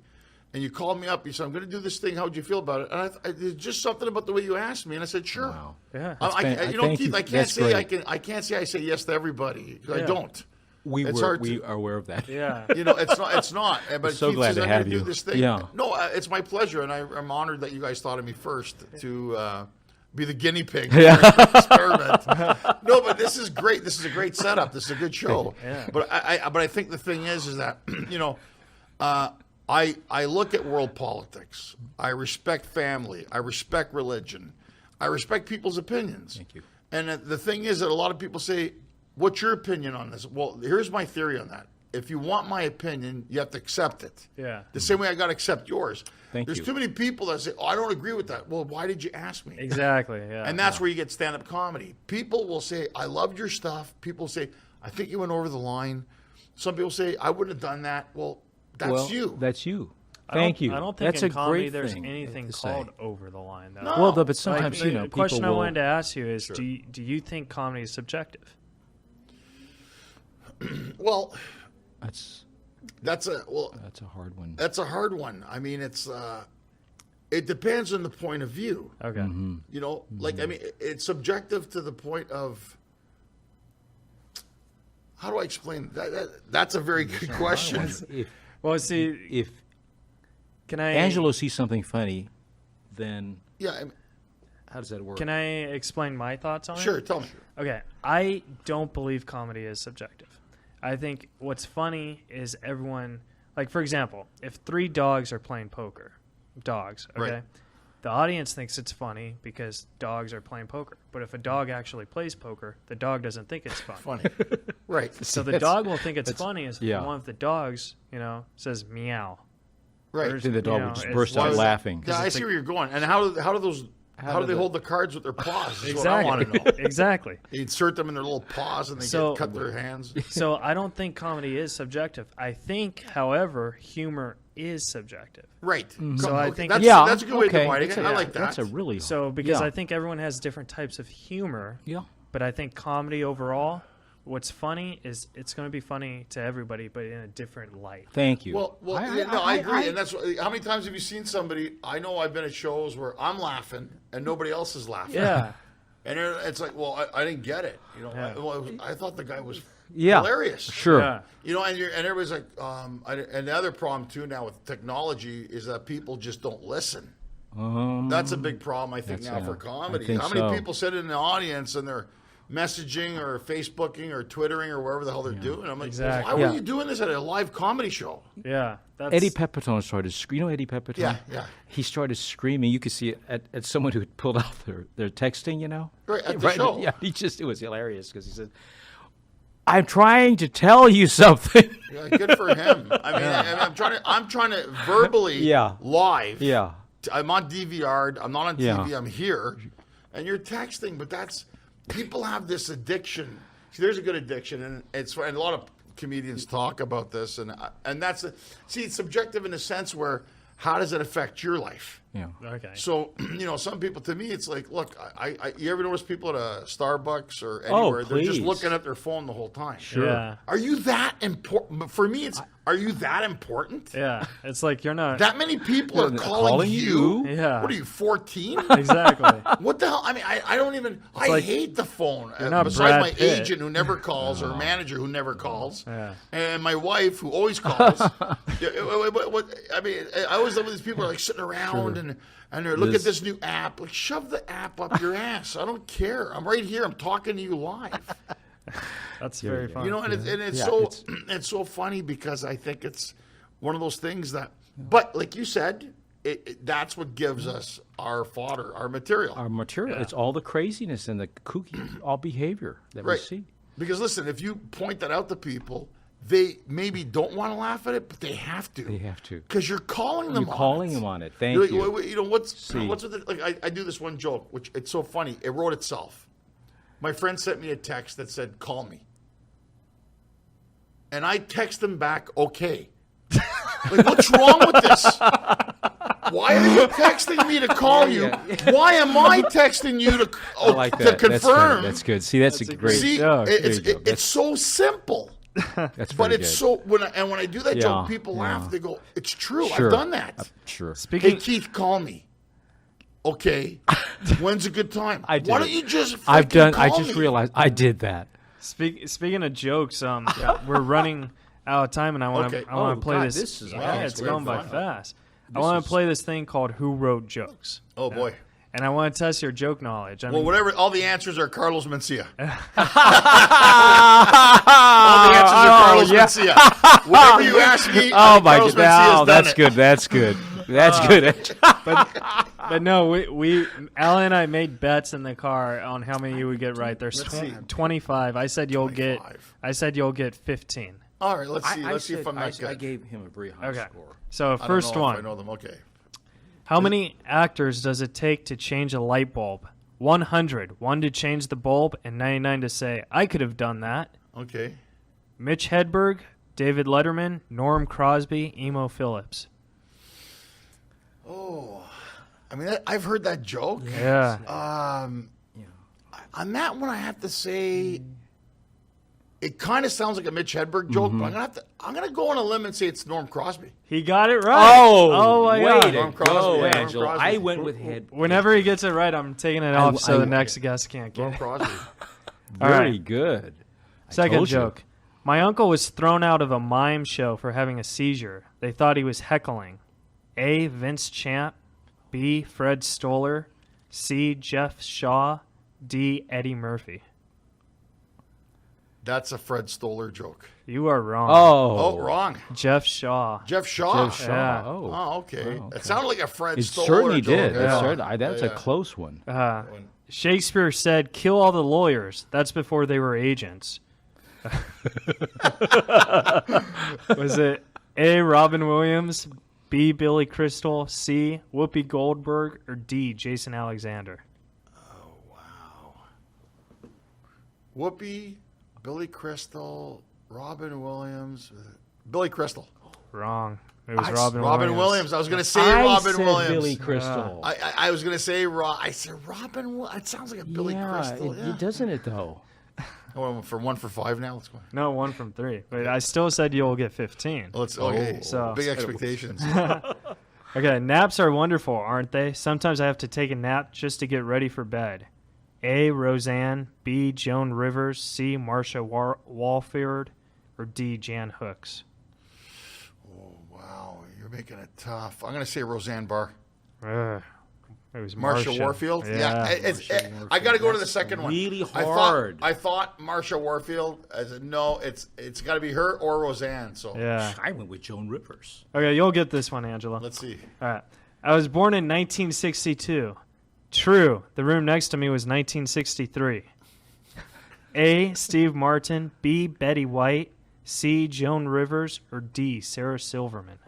and you called me up. You said, "I'm going to do this thing. How would you feel about it?" And there's just something about the way you asked me, and I said, "Sure." Wow. Yeah. Thank Keith, you. I can't That's say great. I can't say I say yes to everybody. 'Cause I Yeah. don't. We It's were hard we to- are aware of that. Yeah. You know, it's not. But so Keith glad says, to I'm have gonna do you. this thing. Yeah. No, it's my pleasure, and I'm honored that you guys thought of me first to be the guinea pig for the experiment. No, but this is great. This is a great setup. This is a good show. Yeah. But I think the thing is that I look at world politics. I respect family. I respect religion. I respect people's opinions. Thank you. And the thing is that a lot of people say, "What's your opinion on this?" Well, here's my theory on that. If you want my opinion, you have to accept it. Yeah. The same way I got to accept yours. Thank There's you. too many people that say, "Oh, I don't agree with that." Well, why did you ask me? Exactly. Yeah. And that's where you get stand-up comedy. People will say, "I loved your stuff." People say, "I think you went over the line." Some people say, "I wouldn't have done that." Well, that's you. That's you. I don't- Thank you. I don't think That's in a comedy great there's thing anything to say. called over the line, though. No. Well, but Like, sometimes the people question I will- wanted to ask you is, do you think comedy is subjective? Well, That's that's a hard one. That's a hard one. I mean, it depends on the point of view. Okay. Mm-hmm. You know, like, I mean, it's subjective to the point of, how do I explain that? That's a very good question. If Well, see, if can I Angelo sees something funny, then Yeah, I mean, how does that work? Can I explain my thoughts on it? sure, tell me. Okay, I don't believe comedy is subjective. I think what's funny is everyone, like, for example, if 3 dogs are playing poker, okay, Right. the audience thinks it's funny because dogs are playing poker. But if a dog actually plays poker, the dog doesn't think it's fun. Funny. Right. So the That's- dog will think it's funny as yeah. one of the dogs, says meow. Right. Or, Then the dog you would know, just it's- burst why out is- laughing. Yeah, I it's see a- where you're going. And how do do they the- hold the cards with their paws? Is Exactly. what I want to know. Exactly. They insert them in their little paws and they So- cut their hands. So I don't think comedy is subjective. I think, however, humor is subjective. Right. So I think- that's, Yeah, that's a good way okay. of dividing That's it. a- I like that. That's a really So because yeah. I think everyone has different types of humor, yeah. but I think comedy overall, what's funny is it's going to be funny to everybody, but in a different light. Thank you. Well, I agree, and that's how many times have you seen somebody? I know I've been at shows where I'm laughing and nobody else is laughing. Yeah. and it's like, well, I didn't get it. Yeah. I thought the guy was yeah. hilarious. Sure. Yeah. And everybody's like, and the other problem too now with technology is that people just don't listen. That's a big problem, I think, That's- now yeah, for comedy. I think How many so. people sit in the audience and they're messaging or Facebooking or Twittering or wherever the hell they're doing? I'm like, Exactly. why were Yeah. you doing this at a live comedy show? Yeah. That's, Eddie Pepitone started screaming. You know Eddie Pepitone? Yeah, yeah. He started screaming. You could see it at someone who had pulled out their texting, Right, at the show. Yeah, it was hilarious because he said, I'm trying to tell you something. Yeah, good for him. I mean, I'm trying to verbally Yeah. live. yeah. I'm on DVR. I'm not on Yeah. TV. I'm here, and you're texting. But people have this addiction. See, there's a good addiction, and and a lot of comedians talk about this, and that's it's subjective in the sense where how does it affect your life? Yeah. Okay. So, some people, to me, it's like, look, you ever notice people at a Starbucks or anywhere, they're just please. looking at their phone the whole time. Sure. Yeah. Are you that important? But for me, it's, are you that important? Yeah. It's like you're not. That many people are calling Calling you? you? Yeah. What are you, 14? Exactly. What the hell? I mean, I don't even, I like hate the phone. not Besides Brad my Pitt. agent who never calls or manager who never calls. Yeah. And my wife who always calls. I mean, I always love when these people are like sitting around and they're, look at this new app. Like, shove the app up your ass. I don't care. I'm right here. I'm talking to you live. That's very fun. And it's Yeah, so it's so funny because I think it's one of those things that, but like you said, that's what gives us our fodder, our material. Our material. It's all the craziness and the kooky all behavior that we see. Because listen, if you point that out to people, they maybe don't want to laugh at it, but they have to. They have to. Because you're calling them You're on calling it. them on it. Thank you. What's with it? Like I do this one joke, which it's so funny. It wrote itself. My friend sent me a text that said, "Call me," and I text him back, "Okay." Like, what's wrong with this? Why are you texting me to call you? Why am I texting you to I like that. confirm? That's good. See, that's a great. See, joke. it's so simple. That's But very it's good. so when I do that joke, people laugh. They go, "It's true. I've done that." Sure. Hey Speaking. Keith, call me. Okay, when's a good time? I did Why it. don't you just? I've done. Call I just me? realized I did that. Speaking of jokes, we're running out of time, and I want to Okay. I want Oh, to play God, this. this is yeah, awesome. it's We going have by fun. fast. I want to play this thing called Who Wrote Jokes, Oh boy. and I want to test your joke knowledge. I Well, mean, whatever. All the answers are Carlos Mencia. All the answers are Carlos Mencia. Whatever you ask me, Oh my Carlos God! Mencia's Oh, done that's it. good. That's good. That's good. but no, we Alan and I made bets in the car on how many you would get right. There's Let's see. 25. I said you'll 25. get 15. All right, let's see. Let's see if I'm I that good. gave him a very high Okay. score. So I don't first know if I one. know them. Okay. How many actors does it take to change a light bulb? 100. 1 to change the bulb, and 99 to say, I could have done that. Okay. Mitch Hedberg, David Letterman, Norm Crosby, Emo Phillips. Oh, I mean, I've heard that joke. Yeah. On that one, I have to say, it kind of sounds like a Mitch Hedberg joke, but I'm gonna go on a limb and say it's Norm Crosby. He got it right. Oh, my way God. to Norm Crosby, go, yeah, Norm Angelo. Crosby. I went with head. Whenever he gets it right, I'm taking it off so the next guest can't get Norm it. Crosby. Very right. good. Second told you. joke. My uncle was thrown out of a mime show for having a seizure. They thought he was heckling. A. Vince Champ. B. Fred Stoller. C. Jeff Shaw. D. Eddie Murphy. That's a Fred Stoller joke. You are wrong. Oh, wrong. Jeff Shaw. Jeff Shaw. Jeff Shaw. Yeah. Oh, Oh, okay. Oh, okay. It sounded like a Fred it Stoller certainly joke. did. Yeah. It certainly- that's Yeah, a close one. Shakespeare said, kill all the lawyers. That's before they were agents. Was it A. Robin Williams, B. Billy Crystal, C. Whoopi Goldberg, or D. Jason Alexander? Whoopi, Billy Crystal, Robin Williams, Billy Crystal. Wrong. It was Robin Robin Williams. I was going to say I Robin said Williams. Billy Crystal. I was going to say I said Robin. It sounds like a Billy Crystal. It doesn't it though? Oh, for 1 for 5 now. Let's go. No, 1 from 3. But I still said you'll get 15. Let's okay. So- Big expectations. Okay, naps are wonderful, aren't they? Sometimes I have to take a nap just to get ready for bed. A. Roseanne, B. Joan Rivers, C. Marsha Walford, or D. Jan Hooks. Oh wow, you're making it tough. I'm going to say Roseanne Barr. Ugh. It was Marsha Warfield. Yeah. I got to go to the second one. really hard. I thought Marsha Warfield. I said no. It's got to be her or Roseanne. So Yeah. I went with Joan Rivers. Okay, you'll get this one, Angela. let's see. All right. I was born in 1962. True. The room next to me was 1963. A. Steve Martin. B. Betty White. C. Joan Rivers. Or D. Sarah Silverman.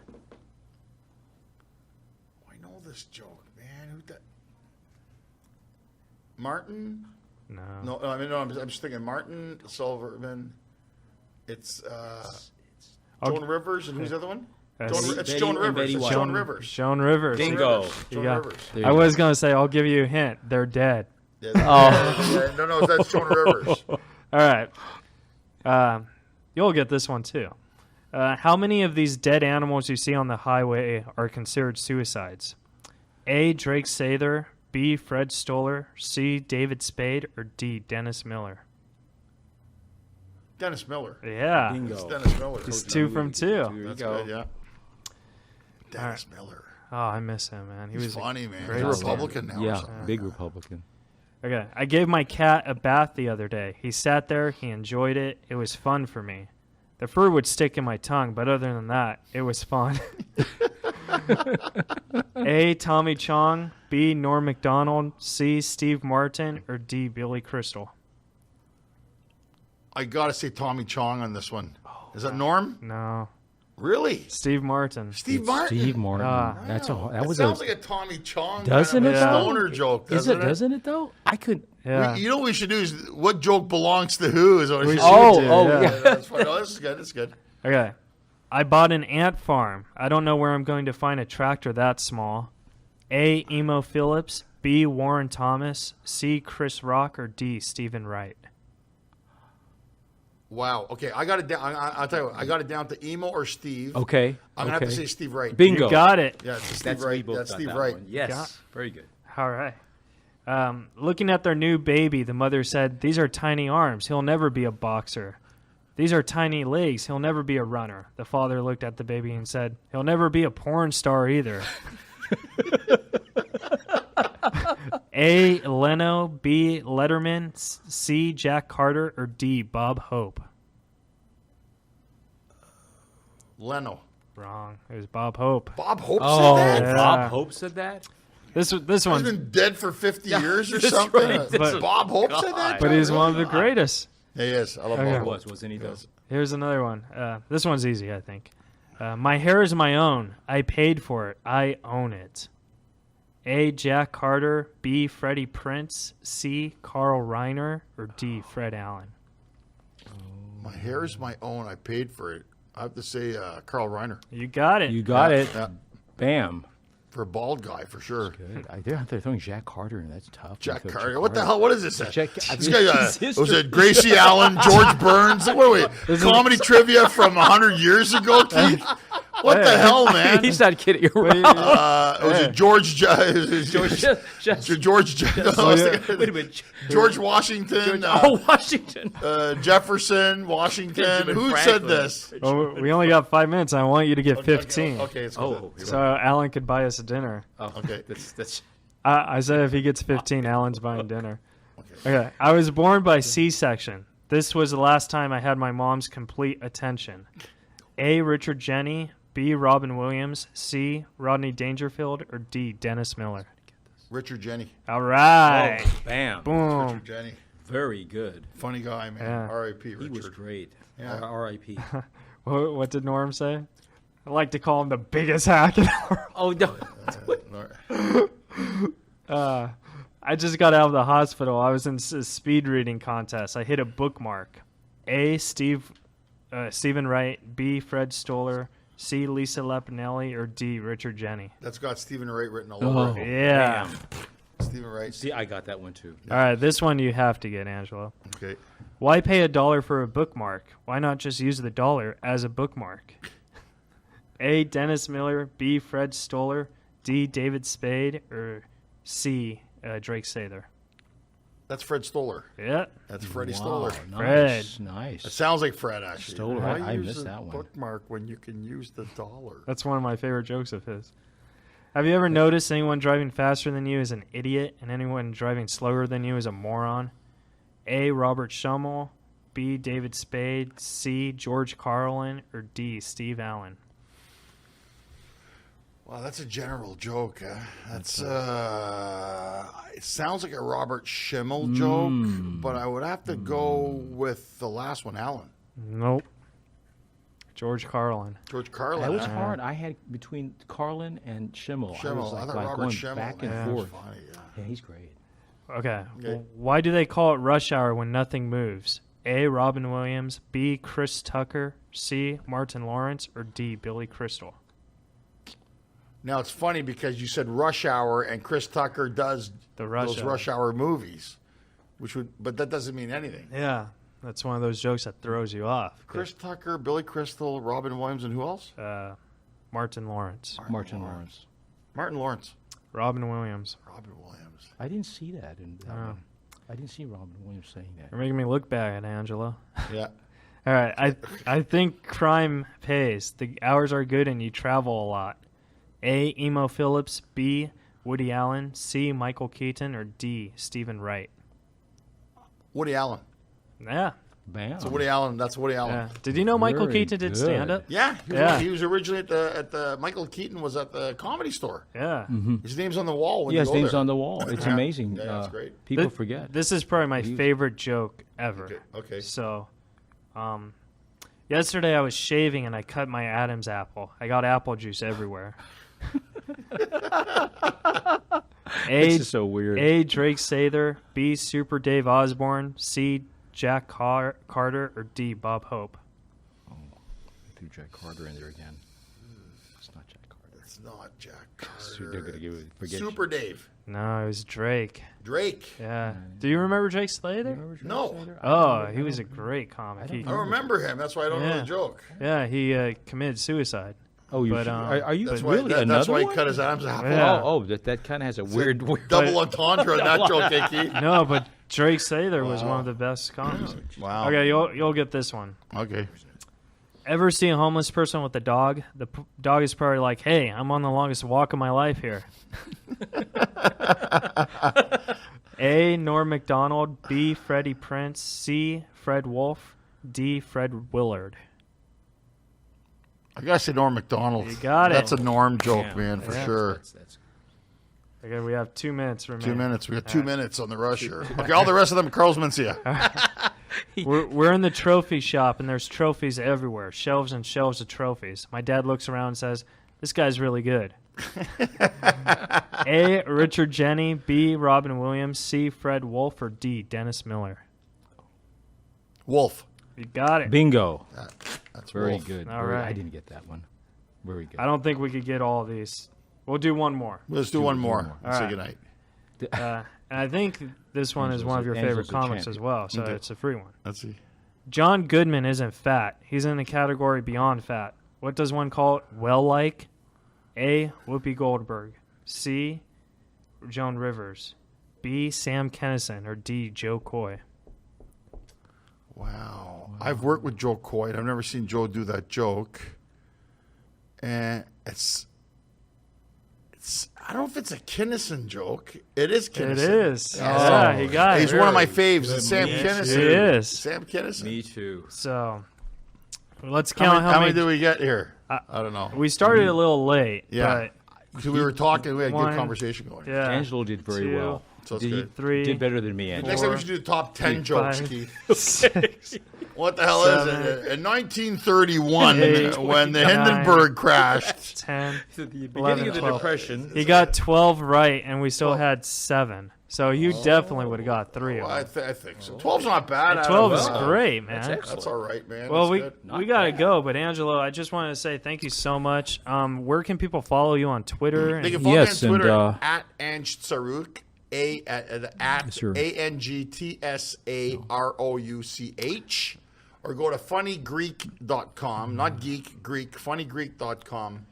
I know this joke, man. Who that? Martin? No. No, I mean no. I'm just thinking Martin Silverman. It's Joan Rivers and who's the other one? It's Joan Rivers. It's Joan Rivers. Joan Rivers. Bingo. Joan Yeah. Rivers. There you I go. was gonna say I'll give you a hint. They're dead. Yeah, no, that's Joan Rivers. All right. You'll get this one too. How many of these dead animals you see on the highway are considered suicides? A. Drake Sather, B. Fred Stoller, C. David Spade, or D. Dennis Miller? Dennis Miller. Yeah. Bingo. It's Dennis Miller. He's Coach. 2 from 2. There you That's go. good, yeah. Dennis Miller. Oh, I miss him, man. He He's was funny, man. great He's a player. Republican now. or Yeah, something. big Republican. Okay. I gave my cat a bath the other day. He sat there. He enjoyed it. It was fun for me. The fur would stick in my tongue, but other than that, it was fun. A. Tommy Chong, B. Norm MacDonald, C. Steve Martin, or D. Billy Crystal? I got to say Tommy Chong on this one. Is that Norm? No. Really? Steve Martin. Steve Martin? Steve Martin. Ah. That That was sounds like a Tommy Chong Doesn't kind of it, a though? stoner joke, Is doesn't it? Doesn't it though? I could. Yeah. You know what we should do is what joke belongs to who is what we should do. yeah. That's fine. Oh, this is good. This is good. Okay. I bought an ant farm. I don't know where I'm going to find a tractor that small. A. Emo Phillips, B. Warren Thomas, C. Chris Rock, or D. Stephen Wright? Wow. Okay, I got it down. I'll tell you what. I got it down to Emo or Steve. Okay. I'm gonna have to say Steve Wright. Bingo. You got it. Yeah, it's Steve That's Wright. we both That's got Steve that Wright. one. Yes. Got- Very good. All right. Looking at their new baby, the mother said, "These are tiny arms. He'll never be a boxer. These are tiny legs. He'll never be a runner." The father looked at the baby and said, "He'll never be a porn star either." A. Leno, B. Letterman, C. Jack Carter, or D. Bob Hope? Leno. Wrong. It was Bob Hope. Bob Hope Oh, said that? yeah. Bob Hope said that? This He's one's, been dead for 50 years or that's something. right. That's Bob Hope said that? but he's Really? one of the greatest. Yeah, he is. I love Okay. He Bob was, Hope. wasn't he? Though? Yes. Here's another one. This one's easy, I think. My hair is my own. I paid for it. I own it. A. Jack Carter, B. Freddie Prince, C. Carl Reiner, or D. Fred Allen? My hair is my own. I paid for it. I have to say Carl Reiner. You got it. You got it. Yeah. Bam. For a bald guy, for sure. Good. They're throwing Jack Carter in. That's tough. Jack They throw Carter. What the hell? What is this? Jack- This guy, His was history. it Gracie Allen, George Burns? What are we? Comedy trivia from 100 years ago, Keith? What the hell, man? He's not kidding. You're Wait, right. Was it George? George Wait a minute. George Washington. Washington. Jefferson, Washington. Benjamin Who Franklin. said this? well, we only got 5 minutes. I want you to get 15. Okay, it's Oh, good. So Alan could buy us a dinner. Okay. That's I said if he gets 15, Alan's buying dinner. Okay. I was born by C-section. This was the last time I had my mom's complete attention. A. Richard Jenny, B. Robin Williams, C. Rodney Dangerfield, or D. Dennis Miller? Richard Jenny. All right. bam. Boom. Richard Jenny. Very good. Funny guy, man. Yeah. R.I.P. He Richard. was great. Yeah. R.I.P. What did Norm say? I like to call him the biggest hack in the world. Oh no. I just got out of the hospital. I was in a speed reading contest. I hit a bookmark. A. Stephen Wright, B. Fred Stoller, C. Lisa Lepinelli, or D. Richard Jenny? That's got Stephen Wright written all over it. Yeah. Stephen Wright. See, I got that one too. All right, this one you have to get, Angelo. Okay. Why pay $1 for a bookmark? Why not just use the dollar as a bookmark? A. Dennis Miller, B. Fred Stoller, D. David Spade, or C. Drake Sather? That's Fred Stoller. Yeah. That's Freddie Wow, Stoller. nice, It nice. sounds like Fred, actually. Stoller, Why I use missed a that one. bookmark when you can use the dollar? That's one of my favorite jokes of his. Have you ever noticed anyone driving faster than you is an idiot and anyone driving slower than you is a moron? A. Robert Schummel, B. David Spade, C. George Carlin, or D. Steve Allen? Wow, that's a general joke. That's it sounds like a Robert Schimmel joke, but I would have to go with the last one, Allen. Nope. George Carlin. George Carlin. That was huh? hard. I had between Carlin and Schimmel. I Schimmel. was I like, thought Robert going Schimmel. back man, and was forth. funny, yeah. Yeah, he's great. Okay. Okay. Why do they call it rush hour when nothing moves? A. Robin Williams, B. Chris Tucker, C. Martin Lawrence, or D. Billy Crystal? Now it's funny because you said Rush Hour, and Chris Tucker does those Rush Hour movies, but that doesn't mean anything. Yeah, that's one of those jokes that throws you off. Chris Tucker, Billy Crystal, Robin Williams, and who else? Martin Lawrence. Martin Lawrence. Martin Lawrence. Robin Williams. Robin Williams. I didn't see that. I didn't see Robin Williams saying that. You're making me look bad, Angelo. Yeah. All right, I think crime pays. The hours are good and you travel a lot. A. Emo Phillips. B. Woody Allen. C. Michael Keaton. Or D. Stephen Wright. Woody Allen. Yeah. Bam. So Woody Allen. That's Woody Allen. Yeah. Did you know Michael Very Keaton did good. stand-up? Yeah. Yeah. He was originally at the Michael Keaton was at the Comedy Store. Yeah. His name's on the wall when Yeah, you his go name's there. on the wall. It's amazing. Yeah, that's great. People Th- forget. This is probably my favorite joke ever. Okay. So, yesterday I was shaving and I cut my Adam's apple. I got apple juice everywhere. This is so weird. A. Drake Sather. B. Super Dave Osborne. C. Jack Carter. Or D. Bob Hope. Threw Jack Carter in there again. It's not Jack Carter. It's not Jack They're Carter. gonna give it. Forget Super Dave. No, it was Drake. Drake. Yeah. Do you remember Drake Slater? No. Oh, he was a great comic. I remember him. That's why I don't know Yeah. the joke. Yeah, he committed suicide. Oh, you But, are you That's why, really that's another why he one? cut his Adam's apple. Yeah. Oh, that kind of has a weird. Double entendre on that joke, Icky. No, but Drake Sather was one of the best comics. Wow. Okay, you'll get this one. Okay. Ever see a homeless person with a dog? The dog is probably like, "Hey, I'm on the longest walk of my life here." A. Norm Macdonald. B. Freddie Prince. C. Fred Wolf. D. Fred Willard. I gotta say Norm Macdonald. You got it. That's a Norm joke, man, for Yeah. sure. That's Okay, we have 2 minutes remaining. 2 minutes. We got 2 minutes on the rush here. Okay, all the rest of them, Carl's Mencia. We're in the trophy shop, and there's trophies everywhere. Shelves and shelves of trophies. My dad looks around and says, "This guy's really good." A. Richard Jenney. B. Robin Williams. C. Fred Wolf. Or D. Dennis Miller. Wolf. You got it. bingo. That's Very Wolf. good. All Very- right. I didn't get that one. Very good. I don't think we could get all of these. We'll do one more. Let's do one more. All Say right. goodnight. And I think this one is one of your Angel's favorite the comics champion. as well, so Okay. it's a free one. Let's see. John Goodman isn't fat. He's in the category beyond fat. What does one call it? Well, like A. Whoopi Goldberg. C. Joan Rivers. B. Sam Kinison. Or D. Joe Coy. Wow. I've worked with Joe Coy. I've never seen Joe do that joke. And it's I don't know if it's a Kinnison joke. It is Kinnison. It is. Yeah. Yeah, he got it. He's one of my faves. It's Sam Me Kinison. He is. Sam Kinison. Me too. So let's How count many, how many do we get here? I don't know. We started a little late. Yeah. So we were talking. We had a One, good conversation going. But, yeah. Angelo did very Two, well. So it's did, good. Three, did better than me, Angelo. Next time we should do the top 10 jokes, five, Keith. 6, What the hell is seven, it? In 1931, eight, when the 9, Hindenburg crashed, 10. The beginning 11, of the 12. Depression. He got 12 right, and we still had 7. So you definitely would have got 3 of well, them. I think so. 12's not bad. out 12 of, is great, man. That's all right, man. Well, That's good. we got to go, but Angelo, I just wanted to say thank you so much. Where can people follow you on Twitter? They can And, follow Yes, me on and, Twitter at Ange Tsarouch, at sir. ANGTSAROUCH, or go to funnygreek.com, not geek, Greek, funnygreek.com,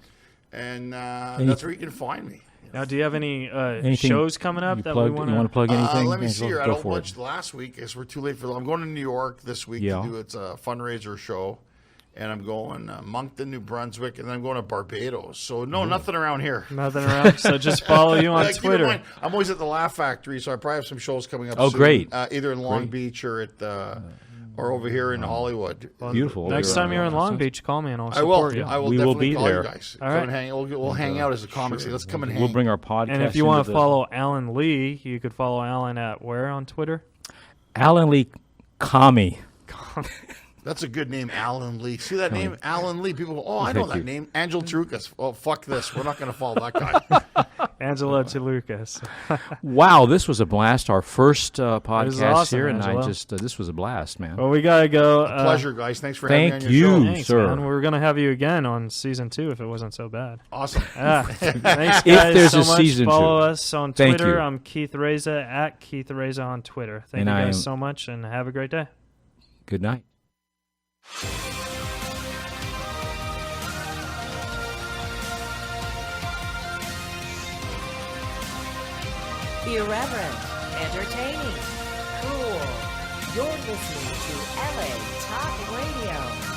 and that's where you can find me. now, do you have any Anything shows coming up you that plug, we you want want to plug anything? Let me see Angelo? here. I Go don't for watch it. last week because we're too late for. I'm going to New York this week Yeah. to do it's a fundraiser show, and I'm going Moncton, New Brunswick, and then I'm going to Barbados. So no, nothing around here. Nothing around. So just follow you on Keep in Twitter. mind, I'm always at the Laugh Factory, so I probably have some shows coming up. Oh, soon, great. Either in Long Beach or at or over here in Hollywood. Beautiful. Next time you're in Long Beach. Beach, call me and I'll I will. support you. I will We will definitely be call there. you guys. All Come right. and hang. We'll hang out as a comic. Let's come and hang. We'll bring our podcast. And if you want to into the- follow Alan Lee, you could follow Alan at where on Twitter? Alan Lee Kami. That's a good name, Alan Lee. See that name, Alan Lee? People go, oh, I know Thank that you. name. Angelo Tsarouchas. Oh, fuck this. We're not going to follow that guy. Angelo Tsarouchas. Wow, this was a blast. Our first podcast awesome, here, and I Angelo. just this was a blast, man. Well, we gotta go. Pleasure, guys. Thanks for having me on Thank your you. show. Thanks, sir. man. We're gonna have you again on season 2 if it wasn't so bad. Awesome. Yeah. Thanks, guys, If there's so a much. season Follow 2. us on Thank Twitter. you. I'm Keith Reza at Keith Reza on Twitter. Thank And you I guys am- so much, and have a great day. Good night. Irreverent, entertaining, cool. You're listening to LA Talk Radio.